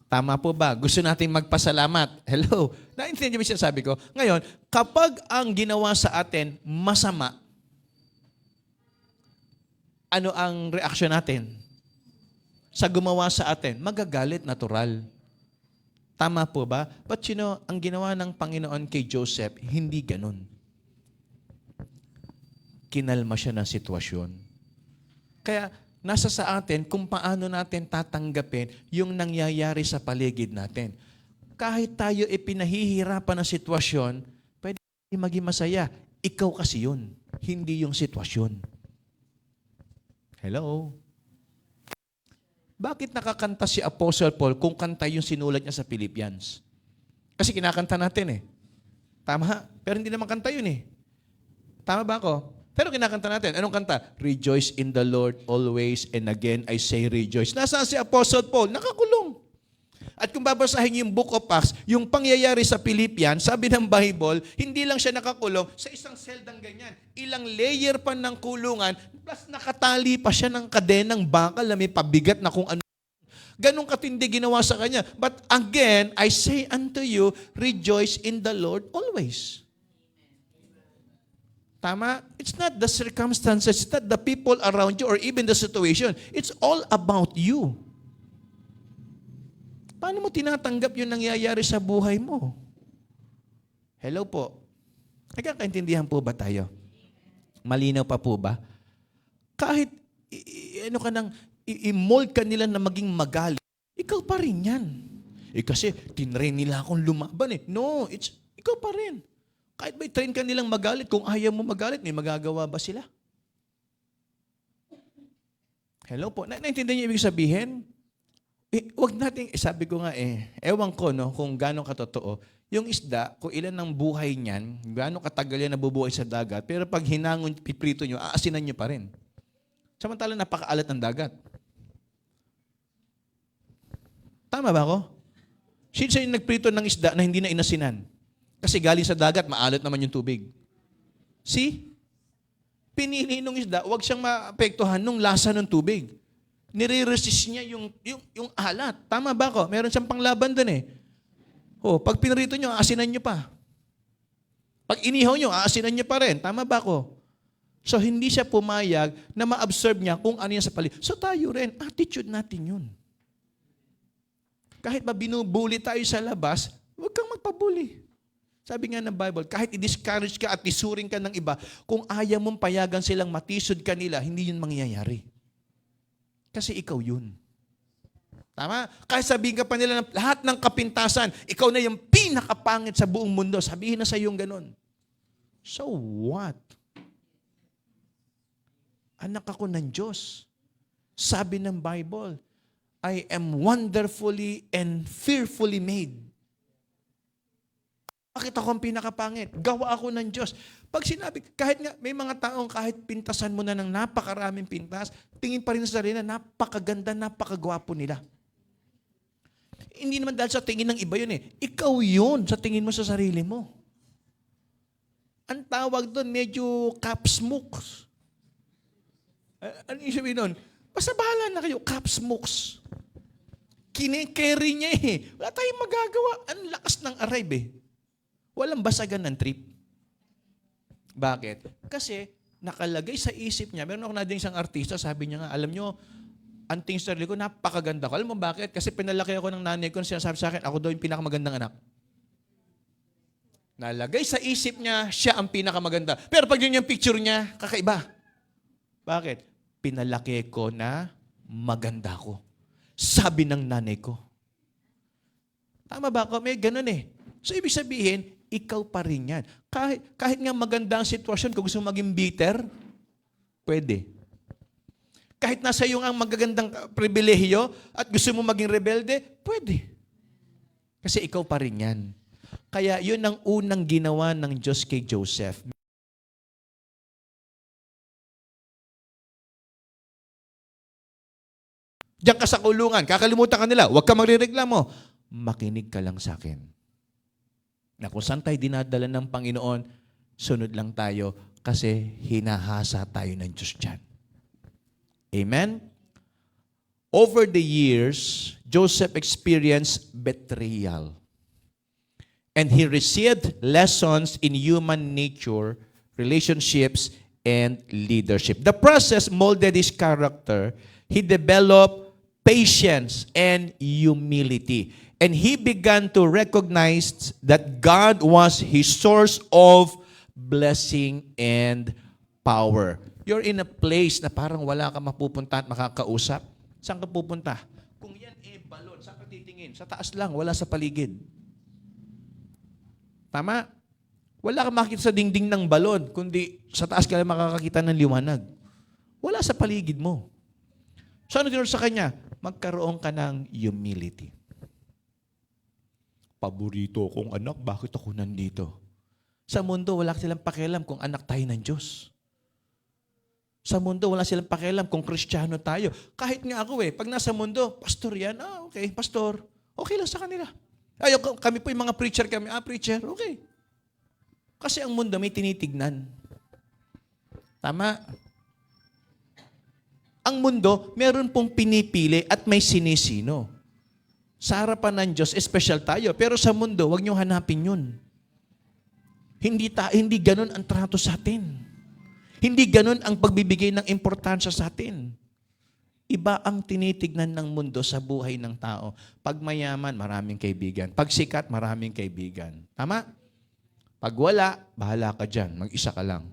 Tama po ba? Gusto nating magpasalamat. Hello? Naintindihan mo siya sabi ko? Ngayon, kapag ang ginawa sa atin masama, ano ang reaction natin? Sa gumawa sa atin, magagalit, natural. Tama po ba? But ang ginawa ng Panginoon kay Joseph, hindi ganun. Kinalma siya ng sitwasyon. Kaya, nasa sa atin kung paano natin tatanggapin yung nangyayari sa paligid natin. Kahit tayo ipinahihirapan ng sitwasyon, pwede maging masaya. Ikaw kasi yun, hindi yung sitwasyon. Hello? Bakit nakakanta si Apostle Paul kung kanta yung sinulat niya sa Philippians? Kasi kinakanta natin eh. Tama? Pero hindi naman kanta yun eh. Tama ba ako? Pero kinakanta natin. Anong kanta? Rejoice in the Lord always, and again I say rejoice. Nasaan si Apostle Paul? Nakakulong. At kung babasahin yung Book of Acts, yung pangyayari sa Philippians, sabi ng Bible, hindi lang siya nakakulong sa isang seldang ganyan. Ilang layer pa ng kulungan, plus nakatali pa siya ng kadenang bakal na may pabigat na kung ano. Ganong katindi ginawa sa kanya. But again, I say unto you, rejoice in the Lord always. Tama? It's not the circumstances, it's not the people around you or even the situation. It's all about you. Paano mo tinatanggap yung nangyayari sa buhay mo? Hello po. Nagkakaintindihan po ba tayo? Malinaw pa po ba? Kahit i-mold ka nila na maging magalit, ikaw pa rin yan. Kasi tinrain nila akong lumaban eh. No, ikaw pa rin. Kahit may train ka nilang magalit, kung ayaw mo magalit, may magagawa ba sila? Hello po. Naintindihan niyo ibig sabihin? Wag natin, sabi ko nga ewan ko kung gano'ng katotoo, yung isda, kung ilan ang buhay niyan, gano'ng katagal yan nabubuhay sa dagat, pero pag hinangon, piprito nyo, aasinan nyo pa rin. Samantala, napakaalat ng dagat. Tama ba ako? Sino yung nagprito ng isda na hindi na inasinan? Kasi galing sa dagat, maalat naman yung tubig. See? Pinili nung isda, huwag siyang maapektuhan nung lasa ng tubig. Nire-resist niya yung alat. Tama ba ako? Meron siyang panglaban dun eh. Pag pinrito nyo, aasinan nyo pa. Pag inihaw nyo, aasinan nyo pa rin. Tama ba ako? So, hindi siya pumayag na ma-absorb niya kung ano yan sa paligid. So, tayo rin, attitude natin yun. Kahit ba binubuli tayo sa labas, huwag kang magpabuli. Sabi nga ng Bible, kahit i-discourage ka at isuring ka ng iba, kung ayaw mong payagan silang matisod kanila, hindi yun mangyayari. Kasi ikaw yun. Tama? Kahit sabihin ka pa nila ng lahat ng kapintasan, ikaw na yung pinakapangit sa buong mundo, sabihin na sa iyong ganun. So what? Anak ako ng Diyos. Sabi ng Bible, I am wonderfully and fearfully made. Bakit ako ang pinakapangit? Gawa ako ng Diyos. Pag sinabi, kahit nga may mga taong kahit pintasan mo na ng napakaraming pintas, tingin pa rin sa sarili na napakaganda, napakagwapo nila. Hindi naman dahil sa tingin ng iba yun eh. Ikaw yun sa tingin mo sa sarili mo. Ang tawag doon, medyo capsmooks. Ano yung sabihin doon? Basta bahala na kayo, capsmooks. Kine-carry niya eh. Wala tayong magagawa. Ang lakas ng arrive eh. Walang basagan ng trip. Bakit? Kasi nakalagay sa isip niya, meron ako nading isang artista, sabi niya nga, alam niyo, ang tingin sa sarili ko, napakaganda ko. Alam mo bakit? Kasi pinalaki ako ng nanay ko, sinasabi sa akin, ako daw yung pinakamagandang anak. Nalagay sa isip niya, siya ang pinakamaganda. Pero pag yun yung picture niya, kakaiba. Bakit? Pinalaki ko na maganda ko. Sabi ng nanay ko. Tama ba ako? May ganun eh. So, ibig sabihin, ikaw pa rin yan. Kahit nga maganda ang sitwasyon, kung gusto maging bitter, pwede. Kahit nasa iyo ang magagandang pribilehiyo at gusto mo maging rebelde, pwede. Kasi ikaw pa rin yan. Kaya yun ang unang ginawa ng Diyos kay Joseph. Diyan ka sa kulungan, kakalimutan ka nila, huwag ka magrereklamo. Makinig ka lang sa akin. Na kung saan tayo dinadala ng Panginoon, sunod lang tayo kasi hinahasa tayo ng Diyos dyan. Amen? Over the years, Joseph experienced betrayal. And he received lessons in human nature, relationships, and leadership. The process molded his character. He developed patience and humility. And he began to recognize that God was his source of blessing and power. You're in a place na parang wala ka mapupunta at makakausap. Saan ka pupunta? Kung yan balon, saan ka titingin? Sa taas lang, wala sa paligid. Tama? Wala ka makikita sa dingding ng balon, kundi sa taas ka lang makakakita ng liwanag. Wala sa paligid mo. So ano tinuro sa kanya? Magkaroon ka ng humility. Paborito kong anak, bakit ako nandito? Sa mundo, wala silang pakialam kung anak tayo ng Diyos. Sa mundo, wala silang pakialam kung Kristiyano tayo. Kahit nga ako pag nasa mundo, pastor yan, okay, pastor, okay lang sa kanila. Kami po yung mga preacher kami, preacher, okay. Kasi ang mundo may tinitignan. Tama? Ang mundo, meron pong pinipili at may sinisino. Sa harapan ng Diyos, special tayo. Pero sa mundo, huwag niyo hanapin yun. Hindi ganun ang trato sa atin. Hindi ganun ang pagbibigay ng importansya sa atin. Iba ang tinitignan ng mundo sa buhay ng tao. Pag mayaman, maraming kaibigan. Pag sikat, maraming kaibigan. Tama? Pag wala, bahala ka dyan. Mag-isa ka lang.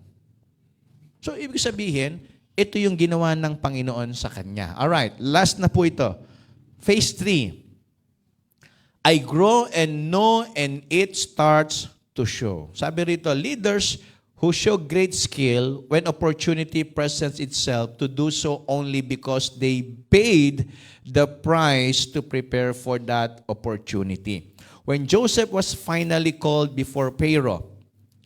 So, ibig sabihin, ito yung ginawa ng Panginoon sa kanya. Alright, last na po ito. Phase 3. I grow and know and it starts to show. Sabi rito, leaders who show great skill when opportunity presents itself to do so only because they paid the price to prepare for that opportunity. When Joseph was finally called before Pharaoh,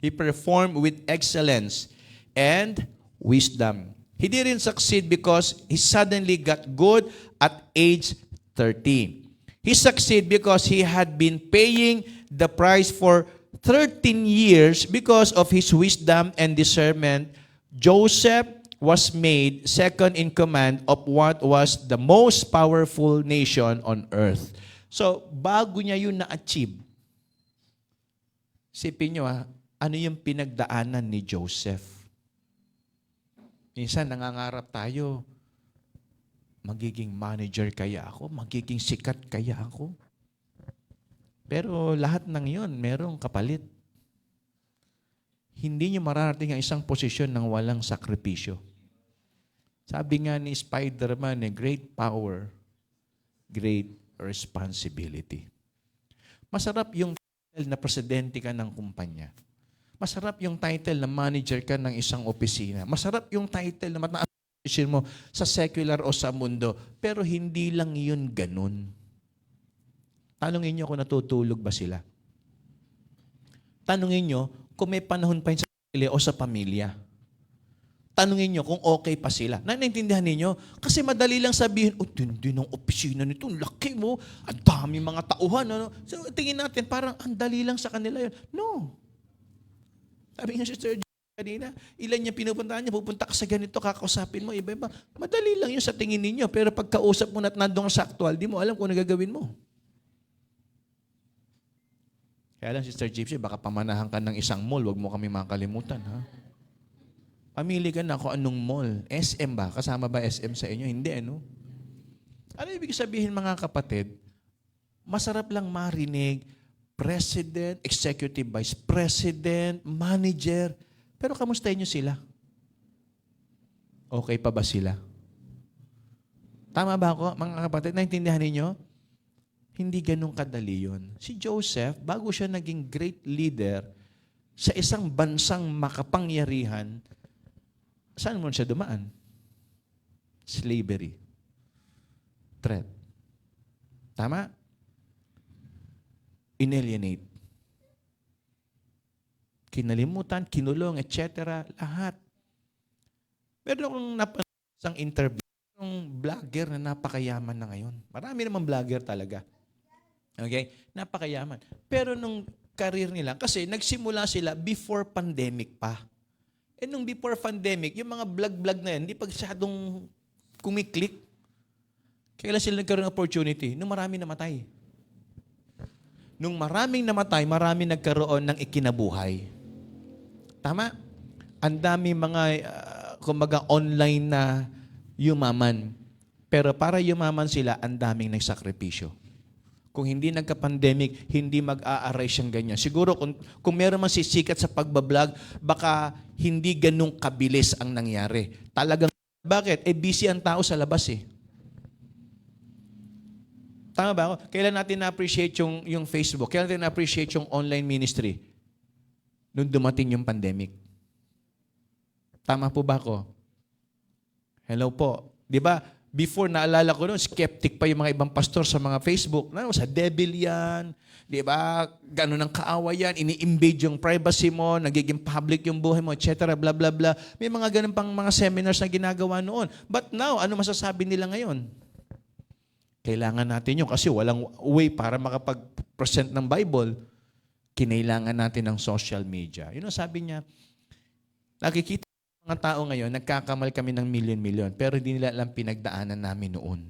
he performed with excellence and wisdom. He didn't succeed because he suddenly got good at age 30. He succeeded because he had been paying the price for 13 years because of his wisdom and discernment. Joseph was made second in command of what was the most powerful nation on earth. So, bago niya yun na-achieve, sipin nyo ano yung pinagdaanan ni Joseph? Minsan nangangarap tayo, magiging manager kaya ako? Magiging sikat kaya ako? Pero lahat ng yun, merong kapalit. Hindi nyo mararating ang isang posisyon ng walang sakripisyo. Sabi nga ni Spider-Man, great power, great responsibility. Masarap yung title na presidente ka ng kumpanya. Masarap yung title na manager ka ng isang opisina. Masarap yung title na mataas mo sa secular o sa mundo. Pero hindi lang yun ganun. Tanungin nyo kung natutulog ba sila. Tanungin nyo kung may panahon pa yun sa sarili o sa pamilya. Tanungin nyo kung okay pa sila. Naintindihan ninyo? Kasi madali lang sabihin, tindi ng opisina nito, laki mo, ang dami mga tauhan. Ano? So tingin natin, parang ang dali lang sa kanila yun. No. Sabi nga si Sir kanina, ilan niya pinupuntahan niya, pupunta ka sa ganito, kakausapin mo, iba-iba. Madali lang yun sa tingin ninyo, pero pagkausap mo at nandun sa actual, di mo alam kung ano gagawin mo. Kaya lang, Sister Gypsy, baka pamanahan ka ng isang mall, wag mo kami makalimutan, ha? Pamili ka na kung anong mall. SM ba? Kasama ba SM sa inyo? Hindi, ano? Ano ibig sabihin, mga kapatid? Masarap lang marinig, President, Executive Vice President, Manager. Pero kamustahin nyo sila? Okay pa ba sila? Tama ba ako, mga kapatid? Naintindihan ninyo? Hindi ganun kadali yun. Si Joseph, bago siya naging great leader sa isang bansang makapangyarihan, saan mo siya dumaan? Slavery. Threat. Tama? Inalienate. kinalimutan, kinulong, etc. Lahat. Meron akong napanood isang interview ng vlogger na napakayaman na ngayon. Marami namang vlogger talaga. Okay? Napakayaman. Pero nung career nila, kasi nagsimula sila before pandemic pa. Nung before pandemic, yung mga vlog-vlog na yan, hindi pa masyadong kumiklik. Kailan sila nagkaroon ng opportunity? Nung marami namatay. Nung maraming namatay, marami nagkaroon ng ikinabuhay. Tama? Ang dami mga, kumbaga, online na yumaman. Pero para yumaman sila, ang daming nagsakripisyo. Kung hindi nagka-pandemic, hindi mag-aaray siyang ganyan. Siguro kung meron man sisikat sa pagbablog, baka hindi ganung kabilis ang nangyari. Talagang, bakit? Busy ang tao sa labas eh. Tama ba ako? Kailan natin na-appreciate yung Facebook? Kailan natin na-appreciate yung online ministry? Nung dumating yung pandemic. Tama po ba ako? Hello po. Di ba? Before, naalala ko noon, skeptic pa yung mga ibang pastor sa mga Facebook. No, sa devil yan. Di ba? Gano'n ang kaaway yan. Ini-invade yung privacy mo, nagiging public yung buhay mo, etc. Blah, blah, blah. May mga ganun pang mga seminars na ginagawa noon. But now, ano masasabi nila ngayon? Kailangan natin yun kasi walang way para makapag-present ng Bible. Kinailangan natin ng social media. Yun ang sabi niya, nakikita ng mga tao ngayon, nagkakamal kami ng milyon-milyon, pero hindi nila alam pinagdaanan namin noon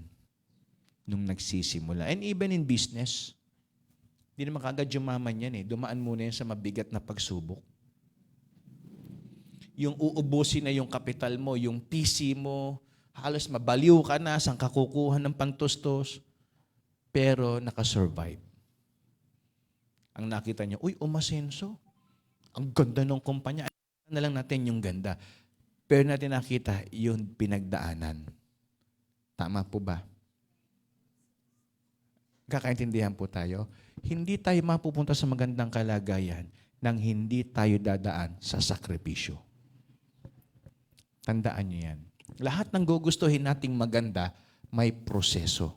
nung nagsisimula. And even in business, hindi naman kagad yumaman yan eh. Dumaan muna yan sa mabigat na pagsubok. Yung uubusin na yung kapital mo, yung PC mo, halos mabaliw ka na, saan ka kukuha ng pantustos, pero nakasurvive. Ang nakita niya, uy, umasenso. Ang ganda ng kumpanya. Ano na lang natin yung ganda. Pero natin nakita yung pinagdaanan. Tama po ba? Kakaintindihan po tayo? Hindi tayo mapupunta sa magandang kalagayan nang hindi tayo dadaan sa sakripisyo. Tandaan niyo yan. Lahat ng gugustuhin nating maganda, may proseso.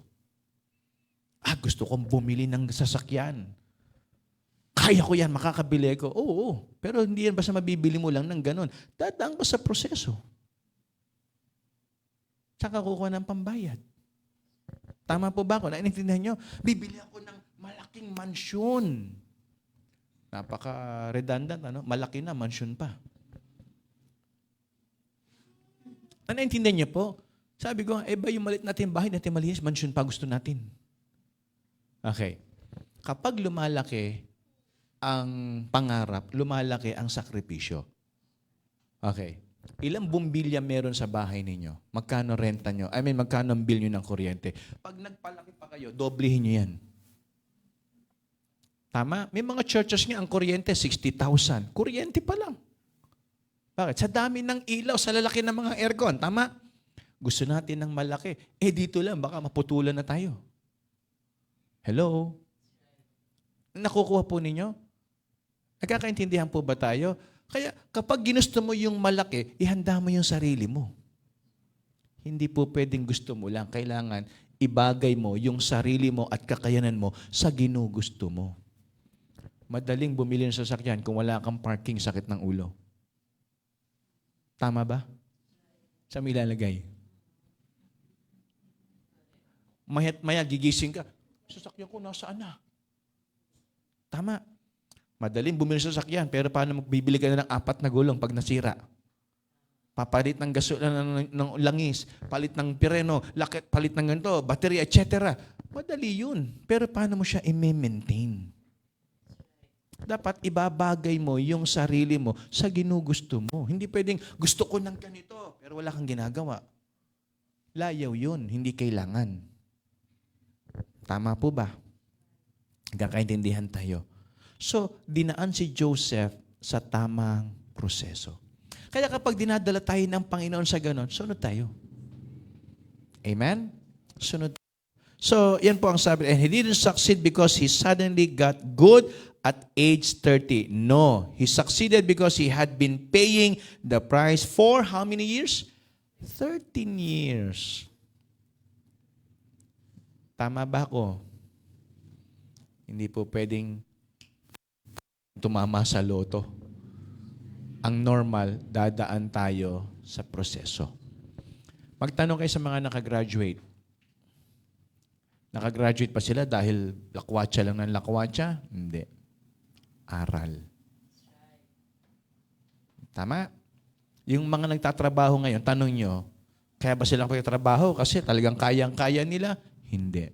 Gusto kong bumili ng sasakyan. Kaya ko yan, makakabili ko. Oo, pero hindi yan basta mabibili mo lang ng ganun. Dadaan ko sa proseso. Tsaka kukuha ng pambayad. Tama po ba ako? Naintindihan nyo? Bibili ako ng malaking mansyon. Napaka-redundant, ano? Malaki na, mansyon pa. Naintindihan niyo po? Sabi ko, ba yung malit natin bahay natin malinis, mansyon pa gusto natin. Okay. Kapag lumalaki ang pangarap, lumalaki ang sakripisyo. Okay. Ilang bumbilya meron sa bahay ninyo? Magkano renta nyo? Magkano ang bill nyo ng kuryente? Pag nagpalaki pa kayo, doblehin nyo yan. Tama? May mga churches nga, ang kuryente, 60,000. Kuryente pa lang. Bakit? Sa dami ng ilaw, sa lalaki ng mga aircon. Tama? Gusto natin ng malaki. Dito lang, baka maputulan na tayo. Hello? Nakukuha po ninyo? Nagkakaintindihan po ba tayo? Kaya kapag ginusto mo yung malaki, ihanda mo yung sarili mo. Hindi po pwedeng gusto mo lang. Kailangan ibagay mo yung sarili mo at kakayanan mo sa ginugusto mo. Madaling bumili ng sasakyan kung wala kang parking, sakit ng ulo. Tama ba? Saan mo ilalagay? Maya't maya, gigising ka. Sasakyan ko, nasaan na? Tama. Madaling bumili ng sasakyan, pero paano magbibili ka na ng 4 na gulong pag nasira? Papalit ng ng langis, palit ng pireno, palit ng ganito, baterya, etc. Madali yun. Pero paano mo siya i-maintain? Dapat ibabagay mo yung sarili mo sa ginugusto mo. Hindi pwedeng gusto ko ng ganito, pero wala kang ginagawa. Layaw yun, hindi kailangan. Tama po ba? Kakaintindihan tayo. So, dinaan si Joseph sa tamang proseso. Kaya kapag dinadala tayo ng Panginoon sa ganon, sunod tayo. Amen? Sunod. So, yan po ang sabi. And he didn't succeed because he suddenly got good at age 30. No. He succeeded because he had been paying the price for how many years? 13 years. Tama ba ako? Hindi po pwedeng tumama sa loto. ang normal, dadaan tayo sa proseso. Magtanong kayo sa mga nakagraduate. Nakagraduate pa sila dahil lakwatsa lang ng lakwatsa? Hindi. Aral. Tama? Yung mga nagtatrabaho ngayon, tanong nyo, kaya ba silang pagtatrabaho? Kasi talagang kayang-kaya nila? Hindi.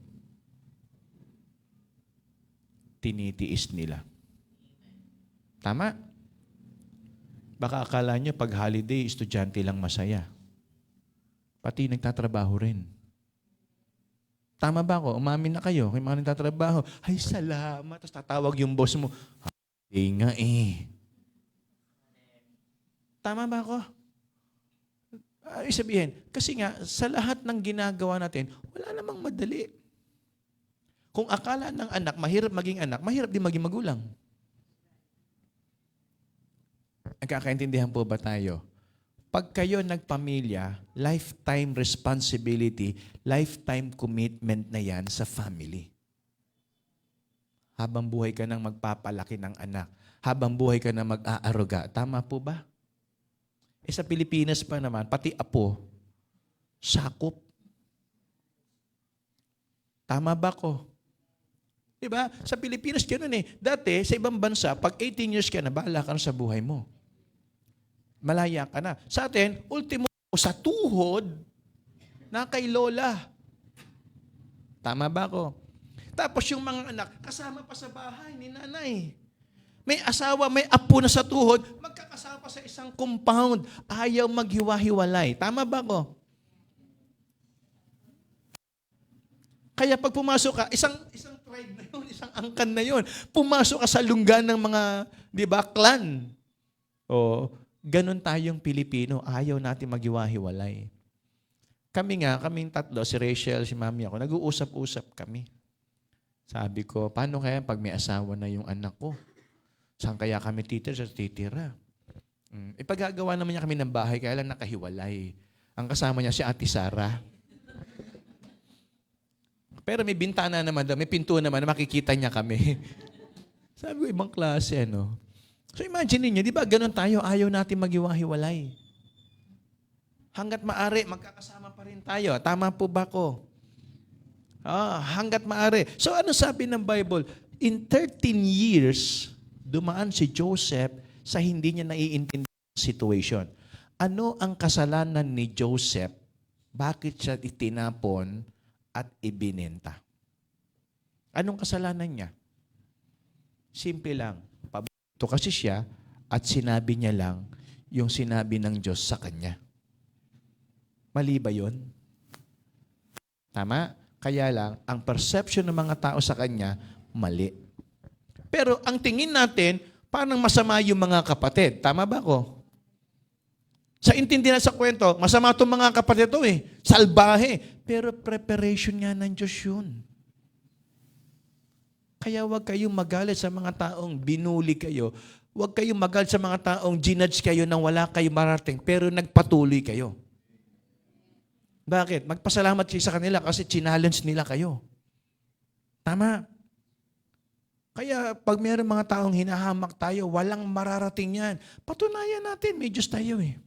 Tinitiis nila. Tama? Baka akala nyo pag holiday, estudyante lang masaya. Pati nagtatrabaho rin. Tama ba ako? Umamin na kayo. Kung mga nagtatrabaho, ay salamat. Tapos tatawag yung boss mo. Hindi nga eh. Tama ba ako? Sabihin, kasi nga, sa lahat ng ginagawa natin, wala namang madali. Kung akala ng anak, mahirap maging anak, mahirap din maging magulang. Nagkakaintindihan po ba tayo? Pag kayo nagpamilya, lifetime responsibility, lifetime commitment na yan sa family. Habang buhay ka nang magpapalaki ng anak, habang buhay ka nang mag-aaruga, tama po ba? Sa Pilipinas pa naman, pati apo, sakop. Tama ba ko? Diba? Sa Pilipinas, ganoon eh. Dati, sa ibang bansa, pag 18 years ka na, bahala ka na sa buhay mo. Malaya ka na. Sa atin, ultimo, sa tuhod, na kay lola. Tama ba ko? Tapos yung mga anak, kasama pa sa bahay ni nanay. May asawa, may apo na sa tuhod, magkakasama sa isang compound. Ayaw maghiwa-hiwalay. Tama ba ko? Kaya pag pumasok ka, isang tribe na yun, isang angkan na yun. Pumasok ka sa lunggan ng mga, di ba, clan. O, ganun tayong Pilipino. Ayaw natin maghiwa-hiwalay. Kaming tatlo, si Rachel, si mami ako, nag-uusap-usap kami. Sabi ko, paano kaya pag may asawa na yung anak ko? Saan kaya kami titira? Ipagagawa naman niya kami ng bahay, kaya lang nakahiwalay. Ang kasama niya si Ate Sara. Pero may bintana naman, may pinto naman na makikita niya kami. Sabi ko, ibang klase, ano? So imagine niyo, di ba, ganun tayo, ayaw natin maghiwa-hiwalay. Hanggat maaari, magkakasama pa rin tayo. Tama po ba ko? Hanggat maaari. So ano sabi ng Bible? In 13 years, dumaan si Joseph sa hindi niya naiintindi ang situation. Ano ang kasalanan ni Joseph? Bakit siya itinapon at ibinenta? Anong kasalanan niya? Simple lang. Paborito kasi siya at sinabi niya lang yung sinabi ng Diyos sa kanya. Mali ba yun? Tama? Kaya lang, ang perception ng mga tao sa kanya, mali. Pero ang tingin natin, parang masama yung mga kapatid. Tama ba ko? Sa intindihan sa kwento, masama itong mga kapatid ito eh. Salbahe. Pero preparation nga ng Diyos yun. Kaya huwag kayong magalit sa mga taong binuli kayo. Huwag kayong magalit sa mga taong ginudge kayo nang wala kayong marating, pero nagpatuloy kayo. Bakit? Magpasalamat kayo sa kanila kasi challenge nila kayo. Tama. Kaya pag mayroong mga taong hinahamak tayo, walang mararating yan. Patunayan natin, may Diyos tayo eh.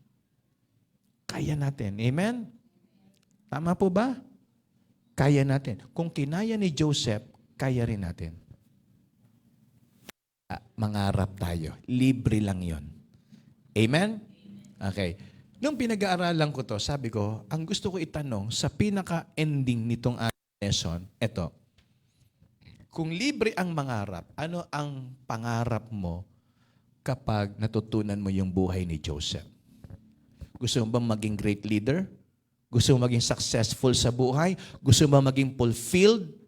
Kaya natin. Amen? Tama po ba? Kaya natin. Kung kinaya ni Joseph, kaya rin natin. Mangarap tayo. Libre lang yon. Amen? Okay. Nung pinag-aaralan ko to, sabi ko, ang gusto ko itanong sa pinaka-ending nitong lesson, eto. Kung libre ang mangarap, ano ang pangarap mo kapag natutunan mo yung buhay ni Joseph? Gusto mo bang maging great leader? Gusto mo maging successful sa buhay? Gusto mo maging fulfilled?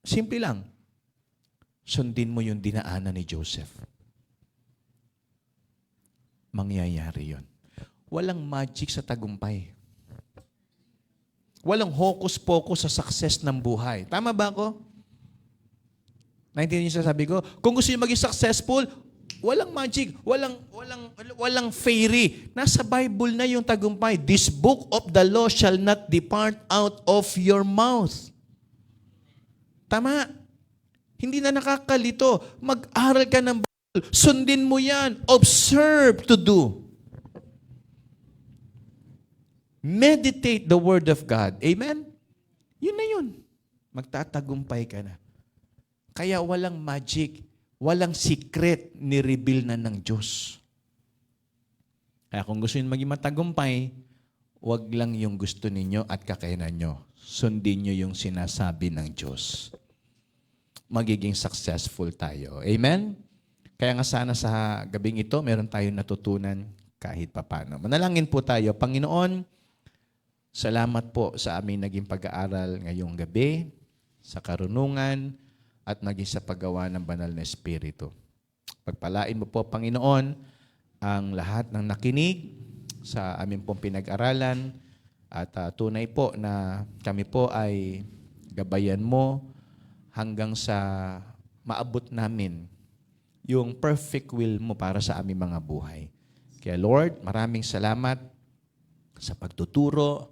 Simple lang. Sundin mo yung dinaanan ni Joseph. Mangyayari yon. Walang magic sa tagumpay. Walang hocus-pocus sa success ng buhay. Tama ba ako? Naintindihan niyo sabi ko? Kung gusto niyo maging successful, walang magic, walang fairy. Nasa Bible na yung tagumpay. This book of the law shall not depart out of your mouth. Tama. Hindi na nakakalito. Mag-aral ka ng Bible. Sundin mo yan. Observe to do. Meditate the Word of God. Amen? Yun na yun. Magtatagumpay ka na. Kaya walang magic, walang secret ni-reveal na ng Diyos. Kaya kung gusto nyo maging matagumpay, wag lang yung gusto ninyo at kakayanan nyo. Sundin nyo yung sinasabi ng Diyos. Magiging successful tayo. Amen? Kaya nga sana sa gabing ito, meron tayong natutunan kahit papano. Manalangin po tayo. Panginoon, salamat po sa aming naging pag-aaral ngayong gabi, sa karunungan, at maging sa paggawa ng banal na Espiritu. Pagpalain mo po, Panginoon, ang lahat ng nakinig sa aming pong pinag-aralan at tunay po na kami po ay gabayan mo hanggang sa maabot namin yung perfect will mo para sa aming mga buhay. Kaya Lord, maraming salamat sa pagtuturo,